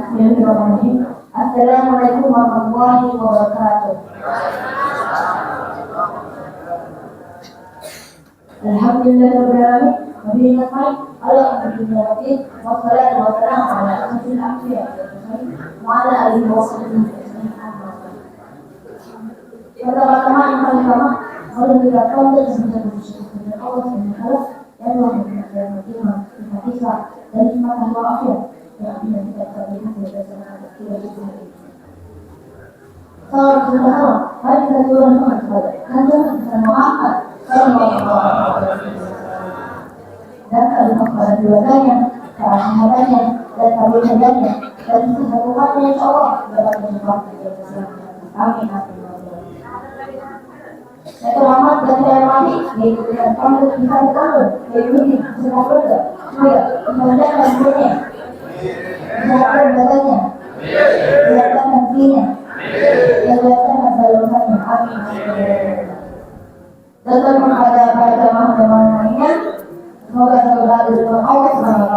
Bismillahirrahmanirrahim. Assalamualaikum warahmatullahi wabarakatuh. Alhamdulillahirabbil alamin. Wabillahi nasta'in ala umuri din. Wassalatu wassalamu ala asyrofil anbiya'i wal mursalin wa ala alihi wa sahbihi ajma'in. Pertama-tama yang paling utama, kalau kita tahu dan bisa bersyukur kepada Allah SWT yang telah memberikan nikmat Islam dan nikmat walafiat yang bila kita terlihat berdasarkan tidak cukup. Salam sejahtera, mari kita turunkan kepada Kanjeng Muhammad sallallahu alaihi wasallam dan kalimat para keluarganya, para sahabatnya, dan tabi'innya, dan seluruh umatnya insyaallah dapat mencapai keberhasilan. Amin. Yang terhormat dan dihormati yaitu dengan pamit bisa bertanggung yaitu di sekolah keluarga, juga kemudian dunia, kesehatan badannya, kesehatan hatinya, kesehatan badannya. Amin. Dan kepada para jamaah lainnya, semoga selalu berada di dalam Allah SWT.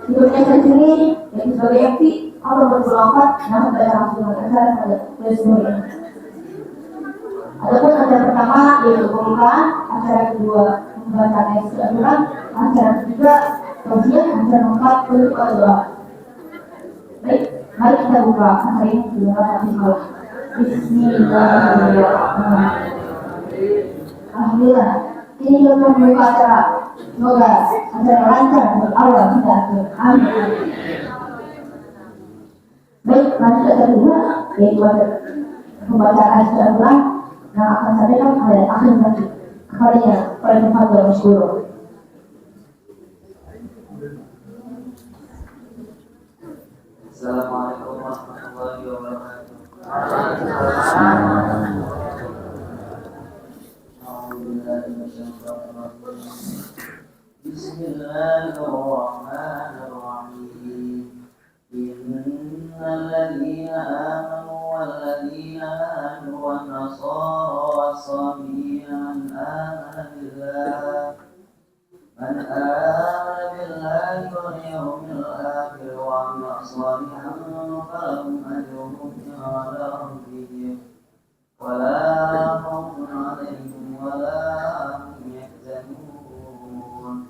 Hidupnya sendiri yaitu sebagai yakti Allah berpulangkan namun pada Rasulullah pada Rasulullah ini. Adapun acara pertama yaitu pembukaan, acara kedua pembacaan ayat Al-Quran, acara ketiga tausiah, acara keempat berdoa doa. Baik, mari kita buka acara ini dengan bismillah. Bismillahirrahmanirrahim. Alhamdulillah, ini kita membuka acara. Semoga acara lancar untuk Allah kita. Amin. Baik, lanjut acara kedua yaitu pembacaan ayat Al-Quran. Nah, akan sampaikan pada akhir nanti kepadanya pada tempat yang masyhur. Assalamualaikum warahmatullahi wabarakatuh. Bismillahirrahmanirrahim. Innal ladzina amanu wal ladzina hadu wan nasara was-sabiina man amana billahi wal yawmil akhir wa amila shalihan falahum ajruhum 'inda rabbihim wa la khawfun 'alaihim wa la hum yahzanun.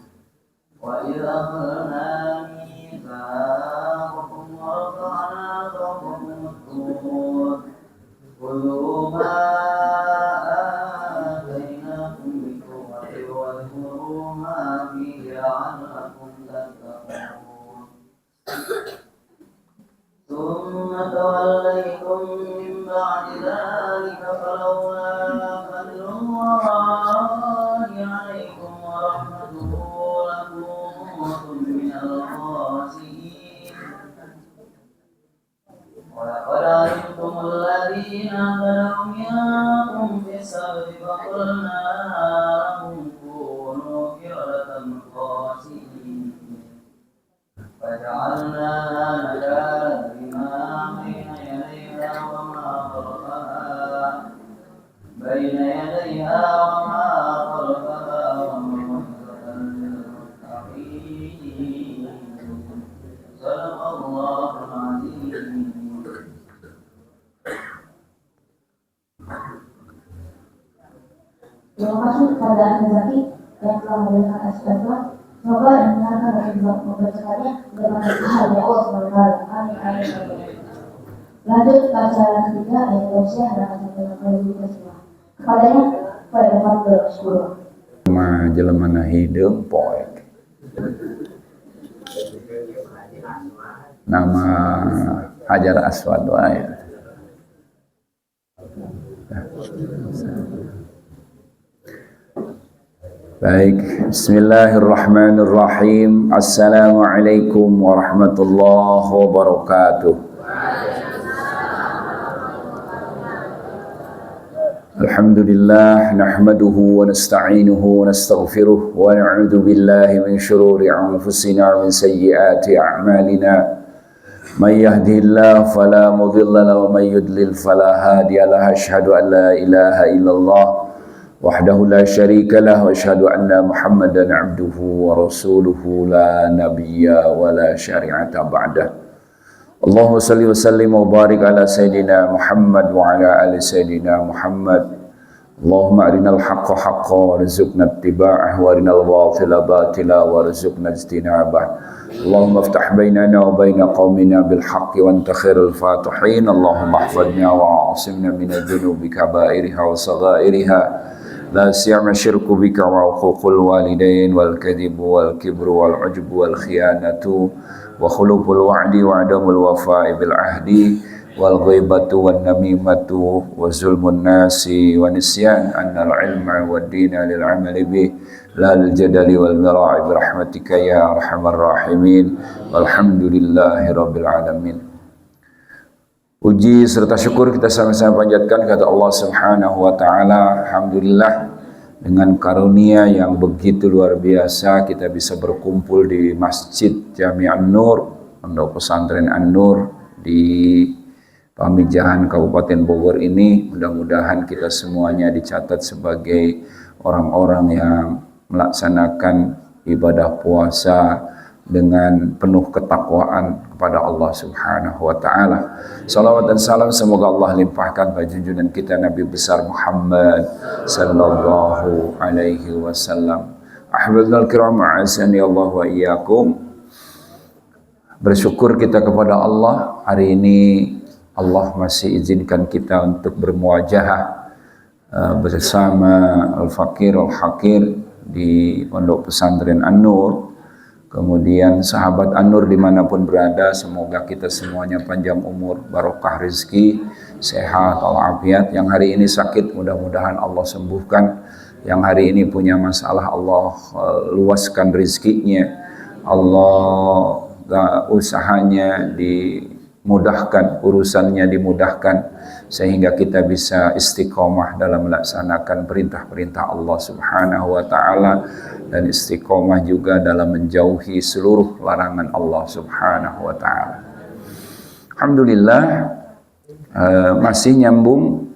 Wa idza akhadna mitsaqakum wa rafa'na fawqakum at-tur khudhu ma atainakum biquwwatin wadhkuru ma fihi la'allakum tattaqun. Thumma tawallaytum min ba'di dhalika falawla fadlullahi 'alaykum wa rahmatuhu lakuntum minal khasirin. وَلَقَدْ عَلِمْتُمُ الَّذِينَ اعْتَدَوْا مِنكُمْ فِي السَّبْتِ فَقُلْنَا لَهُمْ كُونُوا قِرَدَةً خَاسِئِينَ فَجَعَلْنَاهَا نَكَالًا لِمَا بَيْنَ يَدَيْهَا وَمَا خَلْفَهَا وَمَوْعِظَةً لِلْمُتَّقِينَ. Sadaqallahul azim. Terima kasih kepada Zaki yang telah memberikan asisten. Semoga yang mendengarkan dan juga membacakannya mendapatkan pahala dari Allah SWT. Amin. Lanjut ke acara ketiga yaitu tausiah dan acara kedua kepadanya pada tempat bersyukur. Jelema hideung poek. Nama Hajar Aswad wae. Baik, bismillahirrahmanirrahim. Assalamualaikum warahmatullahi wabarakatuh. Alhamdulillah nahmaduhu wa nasta'inuhu wa nastaghfiruh wa na'udzu billahi min shururi anfusina wa min sayyiati a'malina. May yahdihillahu fala mudilla lahu wa may yudlil fala hadiya lahu. Asyhadu an la ilaha illallah وحده لا شريك له وأشهد أن محمدا عبده ورسوله لا نبي ولا شريعة بعده اللهم صل وسلم وبارك على سيدنا محمد وعلى آل سيدنا محمد اللهم أرنا الحق حقا وارزقنا اتباعه وأرنا الباطل باطلا وارزقنا اجتنابه اللهم افتح بيننا وبين قومنا بالحق وانت خير الفاتحين اللهم احفظنا وعاصمنا من الذنوب كبائرها وصغائرها لا سيما الشرك بك وعقوق الوالدين والكذب والكبر والعجب والخيانة وخلوف الوعد وعدم الوفاء بالعهد والغيبة والنميمة وظلم الناس ونسيان أن العلم والدين للعمل به لا للجدل والمراء برحمتك يا أرحم الراحمين والحمد لله رب العالمين. Puji serta syukur kita sama-sama panjatkan kepada Allah Subhanahu wa taala. Alhamdulillah dengan karunia yang begitu luar biasa kita bisa berkumpul di Masjid Jami An-Nur, Pondok Pesantren An-Nur di Pamijahan Kabupaten Bogor ini. Mudah-mudahan kita semuanya dicatat sebagai orang-orang yang melaksanakan ibadah puasa dengan penuh ketakwaan kepada Allah Subhanahu wa taala. Salawat dan salam semoga Allah limpahkan pada junjungan kita Nabi besar Muhammad sallallahu alaihi wasallam. Ahbabul kiram, a'azzani Allah wa iyyakum. Bersyukur kita kepada Allah, hari ini Allah masih izinkan kita untuk bermuajahah bersama Al-Fakir Al-Hakir di Pondok Pesantren An-Nur. Kemudian sahabat An-Nur dimanapun berada, semoga kita semuanya panjang umur, barokah rezeki, sehat, walafiat. Yang hari ini sakit, mudah-mudahan Allah sembuhkan. Yang hari ini punya masalah, Allah luaskan rezekinya. Allah usahanya dimudahkan, urusannya dimudahkan, sehingga kita bisa istiqomah dalam melaksanakan perintah-perintah Allah Subhanahu wa taala dan istiqomah juga dalam menjauhi seluruh larangan Allah Subhanahu wa taala. Alhamdulillah, masih nyambung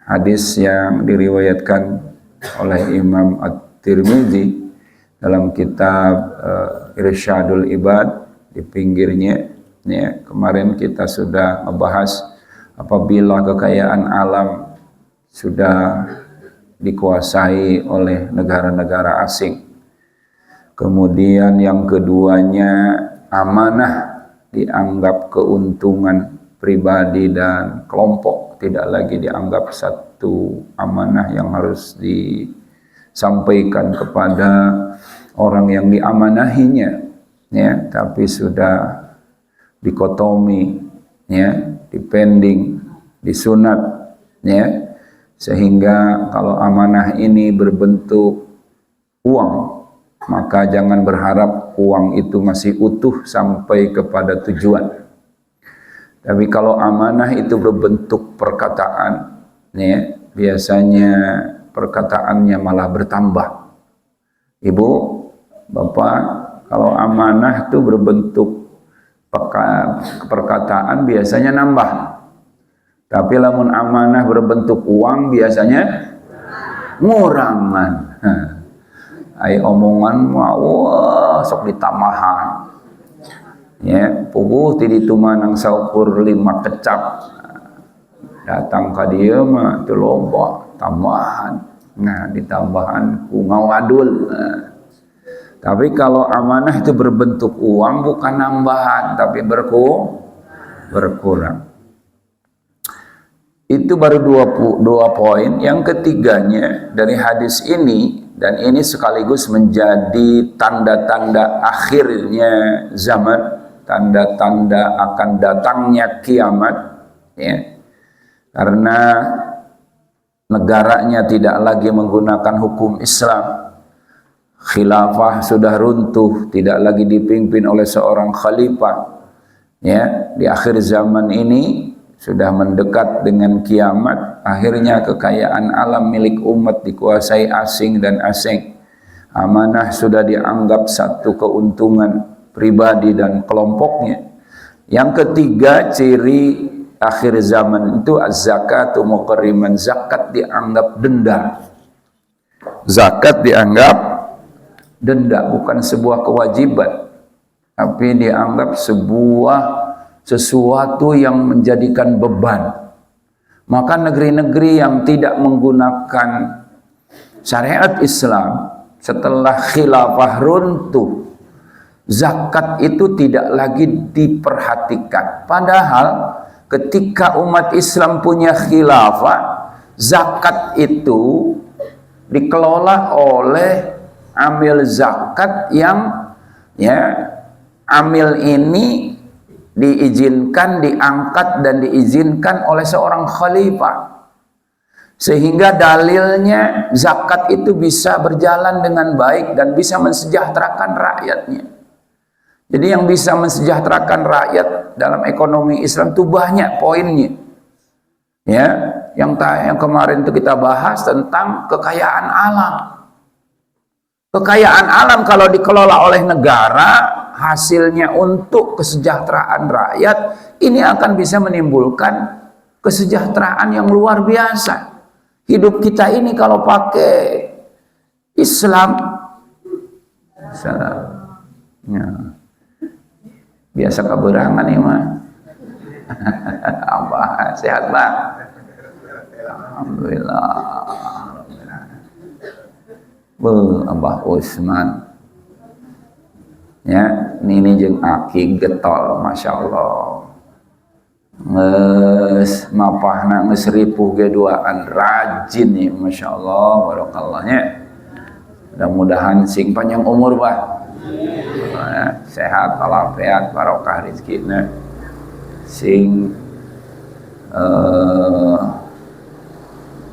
hadis yang diriwayatkan oleh Imam At-Tirmidzi dalam kitab Irsyadul Ibad. Di pinggirnya ya, kemarin kita sudah membahas apabila kekayaan alam sudah dikuasai oleh negara-negara asing, kemudian yang keduanya amanah dianggap keuntungan pribadi dan kelompok, tidak lagi dianggap satu amanah yang harus disampaikan kepada orang yang diamanahinya, ya, tapi sudah dikotomi, ya, dipending, disunat, ya, sehingga kalau amanah ini berbentuk uang, maka jangan berharap uang itu masih utuh sampai kepada tujuan. Tapi kalau amanah itu berbentuk perkataan, ya, biasanya perkataannya malah bertambah. Ibu, bapak, kalau amanah itu berbentuk perkataan biasanya nambah. Tapi lamun amanah berbentuk uang biasanya ngurangan. Ai omongan wah sok ditambahan. Ya, puguh ti ditu manang saukur 5 kecap. Datang ka dieu mah teu loba tambahan. Nah, ditambahan ku ngawadul. Tapi kalau amanah itu berbentuk uang bukan nambahan tapi berkurang. Itu baru dua poin. Yang ketiganya dari hadis ini, dan ini sekaligus menjadi tanda-tanda akhirnya zaman, tanda-tanda akan datangnya kiamat, ya. Karena negaranya tidak lagi menggunakan hukum Islam, khilafah sudah runtuh, tidak lagi dipimpin oleh seorang khalifah, ya. Di akhir zaman ini sudah mendekat dengan kiamat, akhirnya kekayaan alam milik umat dikuasai asing dan asing. Amanah sudah dianggap satu keuntungan pribadi dan kelompoknya. Yang ketiga ciri akhir zaman itu az-zakatu muqarriman, zakat dianggap denda. zakat dianggap denda, bukan sebuah kewajiban, tapi dianggap sesuatu yang menjadikan beban. Maka negeri-negeri yang tidak menggunakan syariat Islam setelah khilafah runtuh, zakat itu tidak lagi diperhatikan. Padahal ketika umat Islam punya khilafah, zakat itu dikelola oleh amil zakat yang amil ini diizinkan, diangkat dan diizinkan oleh seorang khalifah, sehingga dalilnya zakat itu bisa berjalan dengan baik dan bisa mensejahterakan rakyatnya. Jadi yang bisa mensejahterakan rakyat dalam ekonomi Islam itu banyak poinnya. Ya, yang kemarin itu kita bahas tentang kekayaan alam. Kekayaan alam kalau dikelola oleh negara, hasilnya untuk kesejahteraan rakyat, ini akan bisa menimbulkan kesejahteraan yang luar biasa. Hidup kita ini kalau pakai Islam, ya, biasa keberangan ya mah. Abah sehat Bang? Alhamdulillah. Abah Usman ya, ini jeung aki getol, masya Allah, nges mapahna nges ripuh geduaan, rajin nih, masya Allah, barokallahnya. Mudah-mudahan sing panjang umur bah, sehat walafiat, barokah rezekina, sing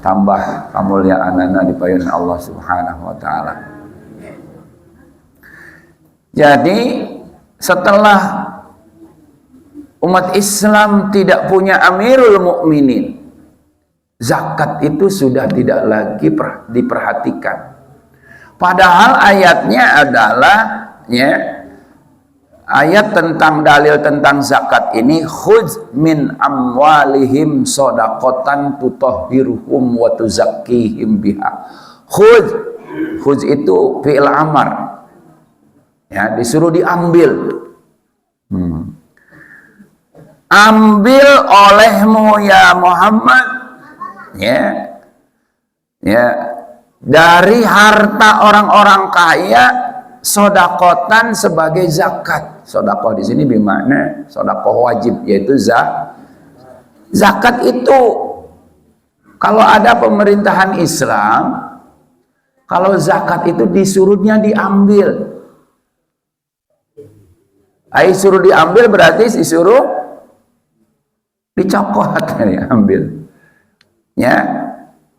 tambah kemuliaan dipayun Allah Subhanahu wa taala. Jadi setelah umat Islam tidak punya Amirul Mukminin, zakat itu sudah tidak lagi diperhatikan. Padahal ayatnya adalah ayat tentang dalil tentang zakat ini, khudz min amwalihim shadaqatan tutahhiruhum wa tuzakkihim biha. Khudz itu fi'il amar. Ya, disuruh diambil. Ambil olehmu ya Muhammad, dari harta orang-orang kaya, sodakotan sebagai zakat. Sodakoh di sini bermakna sodakoh wajib, yaitu zakat itu kalau ada pemerintahan Islam, kalau zakat itu disuruhnya diambil. Suruh diambil berarti disuruh dicokot, diambil. Ya,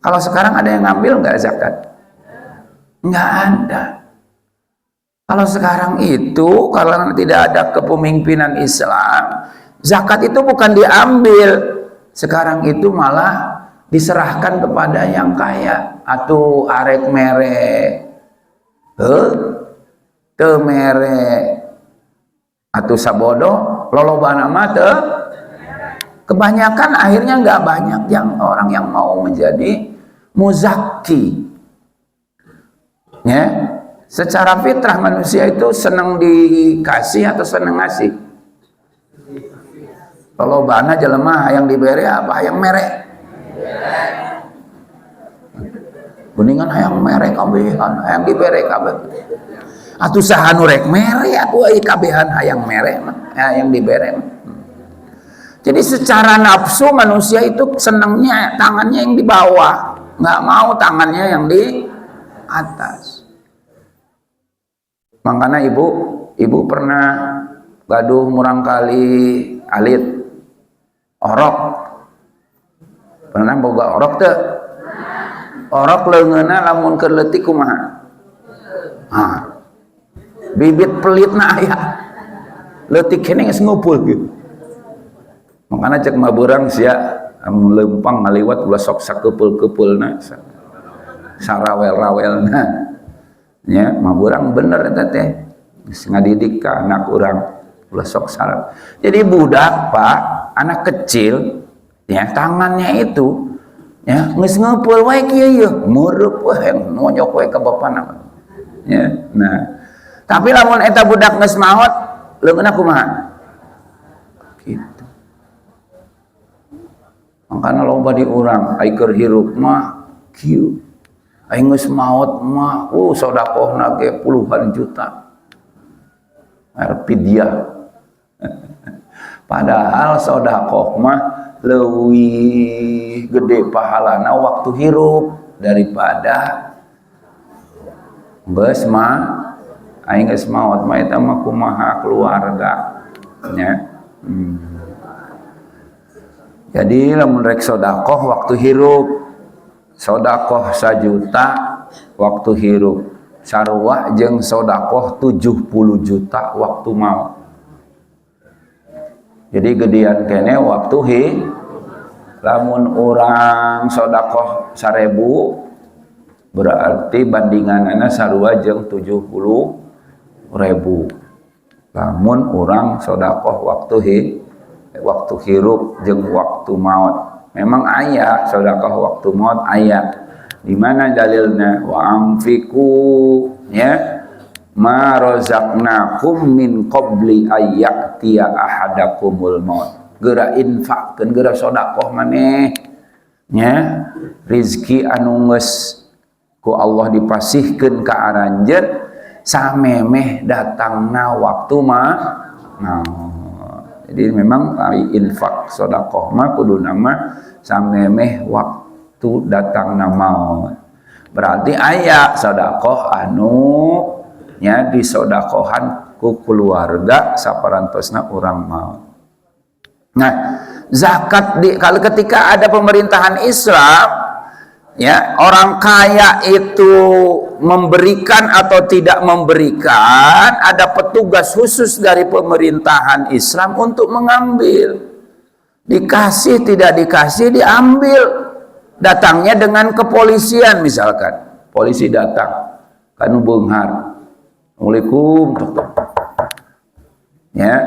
kalau sekarang ada yang ngambil nggak zakat? Nggak ada. Kalau sekarang itu, kalau tidak ada kepemimpinan Islam, zakat itu bukan diambil. Sekarang itu malah diserahkan kepada yang kaya. Atau arek mere, te mere, atau sabodo, lolobana mate. Kebanyakan akhirnya nggak banyak yang orang yang mau menjadi muzaki. Ya. Secara fitrah manusia itu senang dikasih atau senang ngasih? Kalau bana jelema yang diberi apa? Yang merek. Kuningan hayang merek kabehan, hayang diberi kabeh. Atuh saha nu rek mere aku euy kabehan hayang mere mah, hayang diberi. Jadi secara nafsu manusia itu senangnya tangannya yang di bawah, nggak mau tangannya yang di atas. Makanya ibu pernah gaduh murang kali alit orok. Pernah boga orok teu? Orok leungeunna lamun keur leutik kumaha? Bibit pelitna aya. Leutik kene geus ngumpul gitu. Makanya cek mabeurang sia anu leumpang ngaliwat ulah sok sakeupul-keupulna. Sarawel-rawelna. Ya, maburang bener eta teh. Ngadidik ka anak urang ulah sok salah. Jadi budak Pak, anak kecil, ya tangannya itu Ya, geus ngeupeul wae kieu yeuh, meureub wae nonyok wae ka bapana. Ya, nah. Tapi lamun eta budak geus maot, leungeunna kumaha? Gitu. Makana loba di urang, ai keur hirup mah kieu. Ai geus maot mah, sedekahna ge puluhan juta. Arpidiah. Padahal sedekah mah leuwih gede pahalana waktu hirup daripada geus mah aing geus maot mah eta mah kumaha keluarga nya. Jadi lamun rek sedekah waktu hirup, sedekah 1 juta waktu hirup, sarua jeung sedekah 70 juta waktu maot. Jadi gedean kene waktu lamun orang sedekah 1000 berarti bandinganana sarua jeung 70.000. Lamun orang sedekah waktu hirup jeung waktu maut. Memang aya sedekah waktu maut aya. Di mana dalilna? Wa amfiku ya ma razaqnakum min qabli ayyatiya ahadakumul maut. Geura infakkeun, geura sedekah maneh nya rezeki anu geus ku Allah dipasihkeun ka aranjeun samemeh datangna waktu mah. Nah, jadi memang infak sedekah mah kuduna mah samemeh waktu datangna maut. Berarti aya sedekah anu nya disedekahan ku keluarga saparantosna urang maut. Nah, zakat kalau ketika ada pemerintahan Islam, ya orang kaya itu memberikan atau tidak memberikan, ada petugas khusus dari pemerintahan Islam untuk mengambil. Dikasih tidak dikasih diambil. Datangnya dengan kepolisian misalkan, polisi datang, kanu beunghar, Assalamualaikum, ya,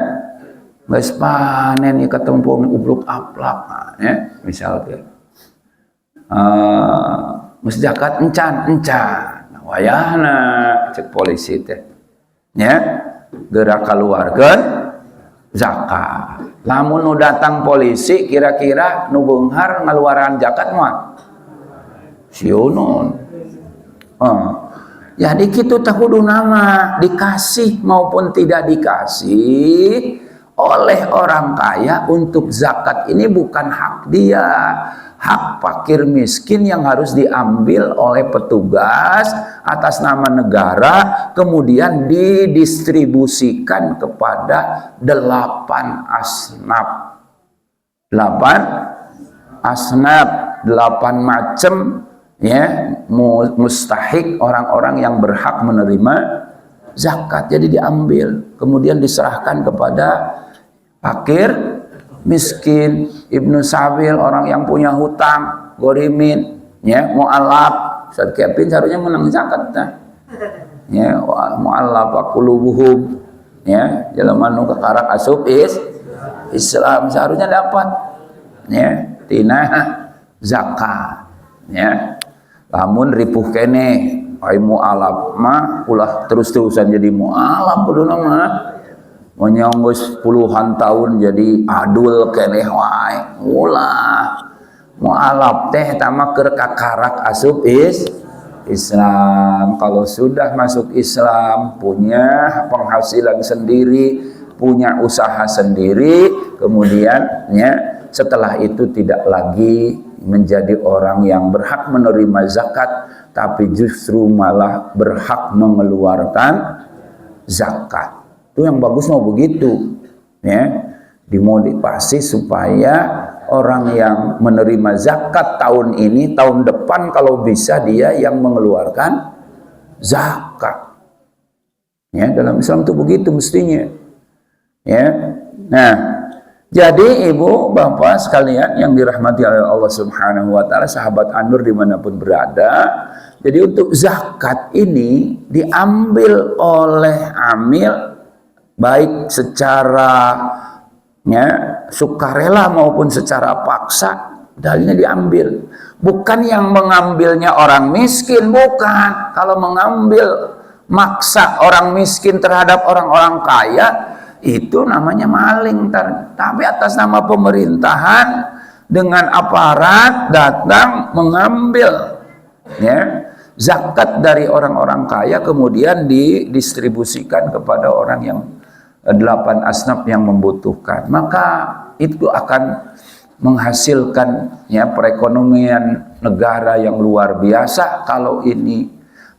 geus panen ieu ketempung ubluk aplak, ya, misalkan. Geus zakat encan, wayahna cek polisi teh. Ya, geura kaluarkeun zakat. Lamun nu datang polisi kira-kira nu beunghar ngaluaran zakat moal sieunon. Jadi kitu teh kudu nama dikasih maupun tidak dikasih oleh orang kaya untuk zakat ini bukan hak dia, hak fakir miskin yang harus diambil oleh petugas atas nama negara kemudian didistribusikan kepada 8 asnaf. 8 macam ya mustahik orang-orang yang berhak menerima zakat. Jadi diambil kemudian diserahkan kepada fakir miskin, ibnu sabil, orang yang punya hutang, gorimin, ya mu'alaf. Ustaz Kevin seharusnya menang zakat nah. Ya mu'alaf qulubuhum, ya jelema nu kakarak asup Islam seharusnya dapat ya tina zakat ya. Lamun ripuh kene ai mu'alaf mah ulah terus-terusan jadi mu'alaf kuduna mah menyonggus puluhan tahun jadi adul keneh wae ulah mu'alaf teh tama keur kakarak asup Islam. Kalau sudah masuk Islam punya penghasilan sendiri, punya usaha sendiri, kemudian ya setelah itu tidak lagi menjadi orang yang berhak menerima zakat, tapi justru malah berhak mengeluarkan zakat. Itu yang bagus mau begitu, ya, dimotivasi supaya orang yang menerima zakat tahun ini, tahun depan kalau bisa dia yang mengeluarkan zakat. Ya, dalam Islam itu begitu mestinya. Ya, nah. Jadi ibu bapak sekalian yang dirahmati oleh Allah Subhanahu wa Ta'ala, sahabat An-Nur dimanapun berada, jadi untuk zakat ini diambil oleh amil baik secara ya, sukarela maupun secara paksa, dalilnya diambil. Bukan yang mengambilnya orang miskin, bukan. Kalau mengambil maksa orang miskin terhadap orang-orang kaya, itu namanya maling. Tapi atas nama pemerintahan dengan aparat datang mengambil ya zakat dari orang-orang kaya, kemudian didistribusikan kepada orang yang 8 asnaf yang membutuhkan, maka itu akan menghasilkan ya perekonomian negara yang luar biasa. Kalau ini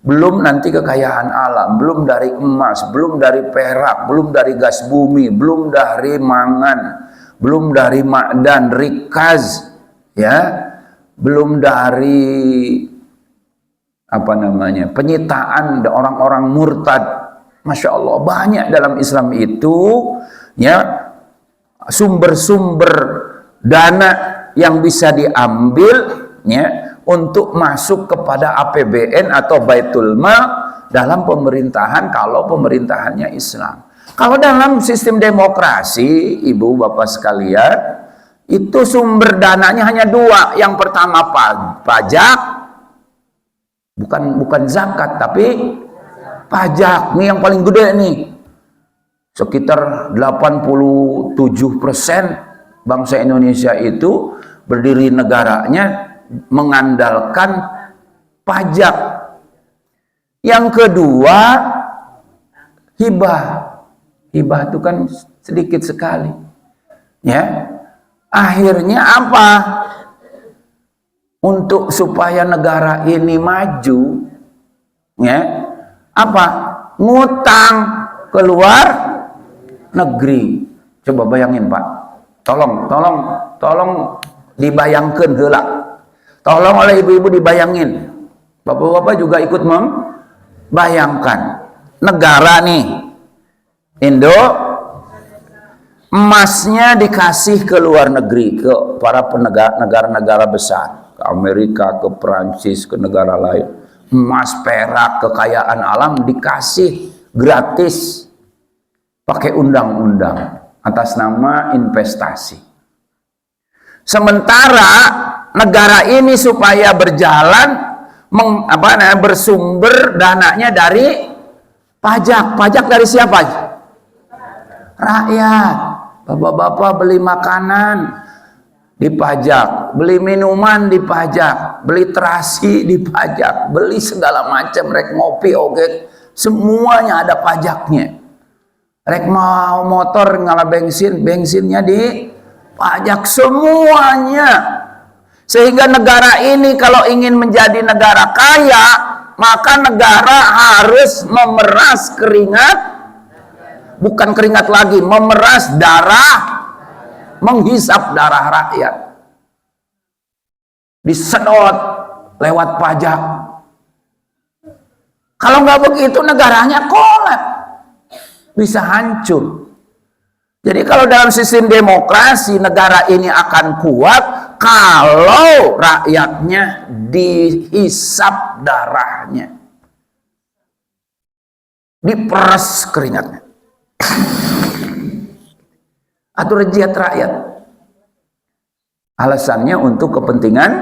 belum nanti kekayaan alam, belum dari emas, belum dari perak, belum dari gas bumi, belum dari mangan, belum dari ma'dan, rikaz, ya, belum dari apa namanya penyitaan orang-orang murtad. Masya Allah, banyak dalam Islam itu ya sumber-sumber dana yang bisa diambil ya untuk masuk kepada APBN atau Baitul Mal dalam pemerintahan kalau pemerintahannya Islam. Kalau dalam sistem demokrasi, ibu bapak sekalian, itu sumber dananya hanya 2. Yang pertama pajak, bukan zakat tapi pajak. Nih yang paling gede nih, sekitar 87% bangsa Indonesia itu berdiri negaranya mengandalkan pajak. Yang kedua hibah. Hibah itu kan sedikit sekali ya. Akhirnya apa? Untuk supaya negara ini maju ya, apa? Ngutang ke luar negeri. Coba bayangin Pak, tolong dibayangkan heula. Tolong oleh ibu-ibu dibayangin, bapak-bapak juga ikut membayangkan. Negara nih Indo, emasnya dikasih ke luar negeri, ke para negara-negara besar, ke Amerika, ke Perancis, ke negara lain. Emas, perak, kekayaan alam dikasih gratis pakai undang-undang atas nama investasi. Sementara negara ini supaya berjalan bersumber dananya dari pajak. Pajak dari siapa? Rakyat. Bapak-bapak beli makanan dipajak, beli minuman dipajak, beli terasi dipajak, beli segala macam, rek ngopi oke, semuanya ada pajaknya. Rek mau motor ngalah bensinnya dipajak semuanya. Sehingga negara ini kalau ingin menjadi negara kaya, maka negara harus memeras keringat, bukan keringat lagi, memeras darah, menghisap darah rakyat. Disedot lewat pajak. Kalau nggak begitu negaranya kolap, bisa hancur. Jadi kalau dalam sistem demokrasi, negara ini akan kuat kalau rakyatnya dihisap darahnya, diperas keringatnya, atur jiat rakyat. Alasannya untuk kepentingan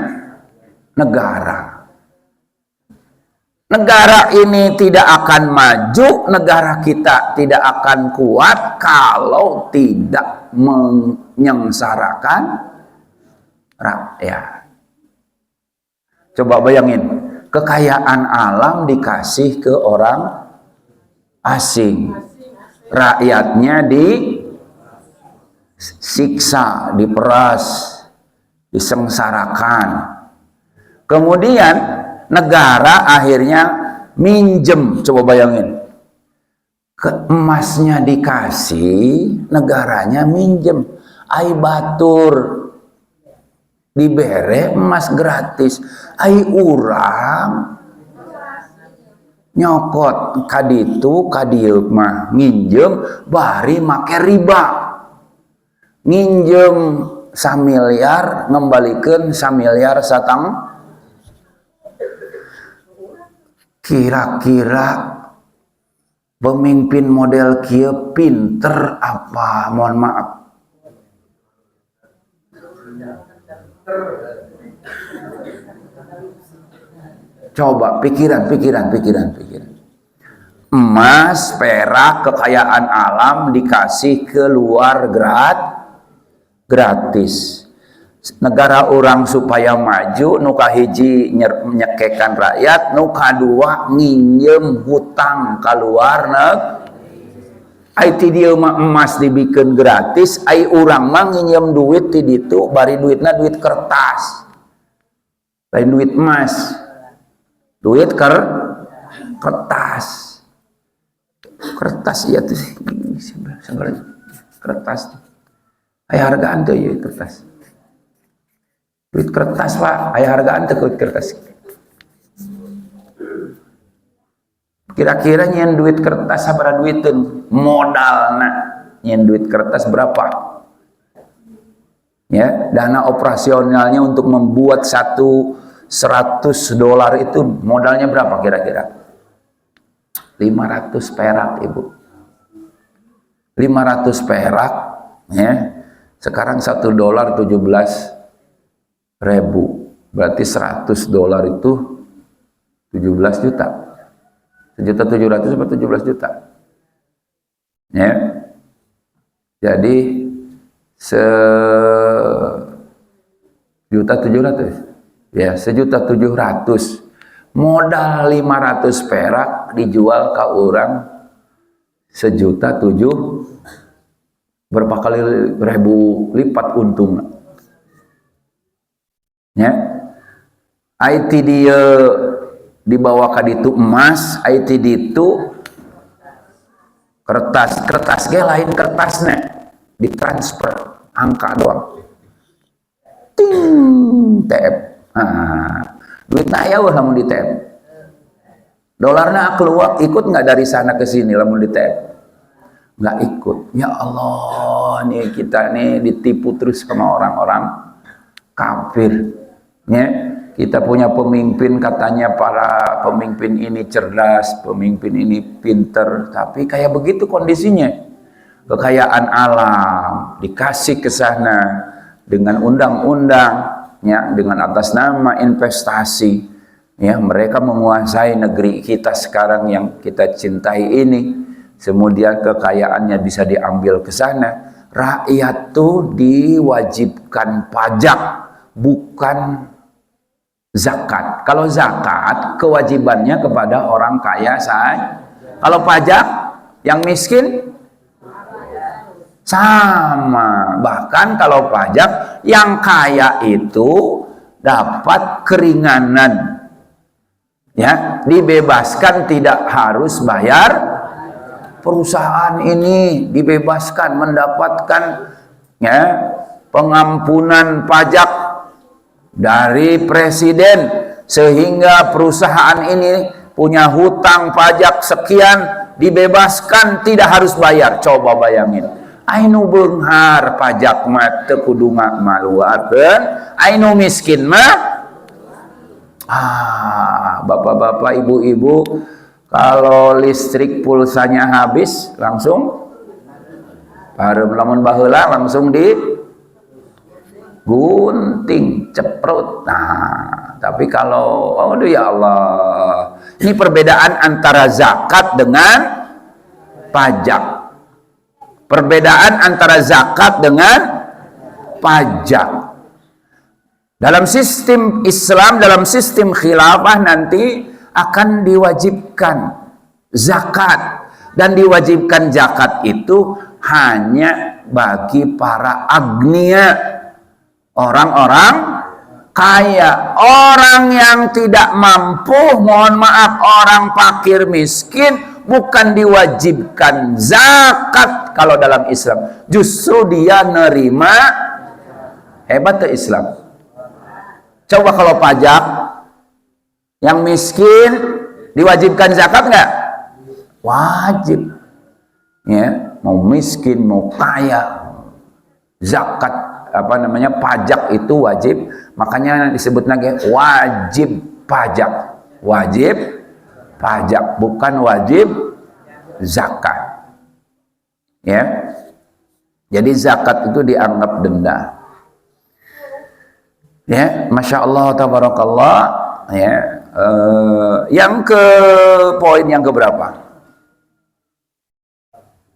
negara. Negara ini tidak akan maju, negara kita tidak akan kuat kalau tidak menyengsarakan rakyat. Coba bayangin, kekayaan alam dikasih ke orang asing, rakyatnya disiksa, diperas, disengsarakan. Kemudian negara akhirnya minjem. Coba bayangin, emasnya dikasih, negaranya minjem. Ai batur dibere emas gratis, ai urang nyokot kaditu kadieu mah nginjem bari make riba, nginjem 1 miliar ngembalikan 1 miliar satang. Kira-kira pemimpin model kieu pinter apa? Mohon maaf. Coba pikiran. Emas, perak, kekayaan alam dikasih keluar gratis. Negara orang supaya maju, nuka hiji menyekekan rakyat, nuka dua nginjem hutang keluar ai ti dieu mah emas dibikin gratis, ai urang mah nginjem duit ti ditu, bari duitna duit kertas. Lain duit emas. Duit kertas. Kertas iya tuh sebenarnya kertas aya hargaan tuh ya kertas, duit kertas Pak, aya hargaan tuh duit kertas. Kira-kira nyen duit kertas sabaraha duiteun modalna, nyen duit kertas berapa ya, dana operasionalnya untuk membuat $100 itu modalnya berapa kira-kira? 500 perak Ibu, 500 perak ya, sekarang $1 17.000, berarti $100 itu 17 juta, 1.700.000 atau 17 juta ya, jadi 1.700.000 ya, 1.700.000. Modal 500 perak dijual ke orang 1.700.000, berapa kali ribu lipat untung ya. IT dia dibawa ke ditu emas, IT ditu kertas ge lain kertasnya ditransfer angka doang, ting TF. Duitnya aya wah lamun di TF. Dolarna keluar ikut nggak dari sana ke sini lamun di TF? Nggak ikut. Ya Allah, nih kita nih ditipu terus sama orang-orang kafir. Ya, kita punya pemimpin katanya para pemimpin ini cerdas, pemimpin ini pinter, tapi kayak begitu kondisinya. Kekayaan alam dikasih ke sana dengan undang-undang. Ya, dengan atas nama investasi ya, mereka menguasai negeri kita sekarang yang kita cintai ini, kemudian kekayaannya bisa diambil ke sana. Rakyat tuh diwajibkan pajak, bukan zakat. Kalau zakat kewajibannya kepada orang kaya saja, kalau pajak yang miskin sama. Bahkan kalau pajak yang kaya itu dapat keringanan ya, dibebaskan, tidak harus bayar. Perusahaan ini dibebaskan mendapatkan ya pengampunan pajak dari presiden, sehingga perusahaan ini punya hutang pajak sekian dibebaskan, tidak harus bayar. Coba bayangin, ainu beunghar pajak mah teu kudu ngaluarkeun, ainu miskin mah bapak-bapak, ibu-ibu, kalau listrik pulsanya habis langsung baru lamun baheula langsung di gunting ceprut. Nah, tapi kalau aduh ya Allah, ini perbedaan antara zakat dengan pajak. Perbedaan antara zakat dengan pajak. Dalam sistem Islam, dalam sistem khilafah nanti akan diwajibkan zakat, dan diwajibkan zakat itu hanya bagi para agnia, orang-orang kaya. Orang yang tidak mampu, mohon maaf, orang fakir miskin, bukan diwajibkan zakat kalau dalam Islam. Justru dia nerima. Hebat tuh Islam. Coba kalau pajak, yang miskin diwajibkan zakat nggak? Wajib. Ya, mau miskin mau kaya, zakat pajak itu wajib. Makanya disebut lagi wajib pajak. Wajib pajak, bukan wajib zakat. Ya. Jadi zakat itu dianggap denda. Ya, Masya Allah, tabarakallah. Ya, Yang ke poin yang keberapa?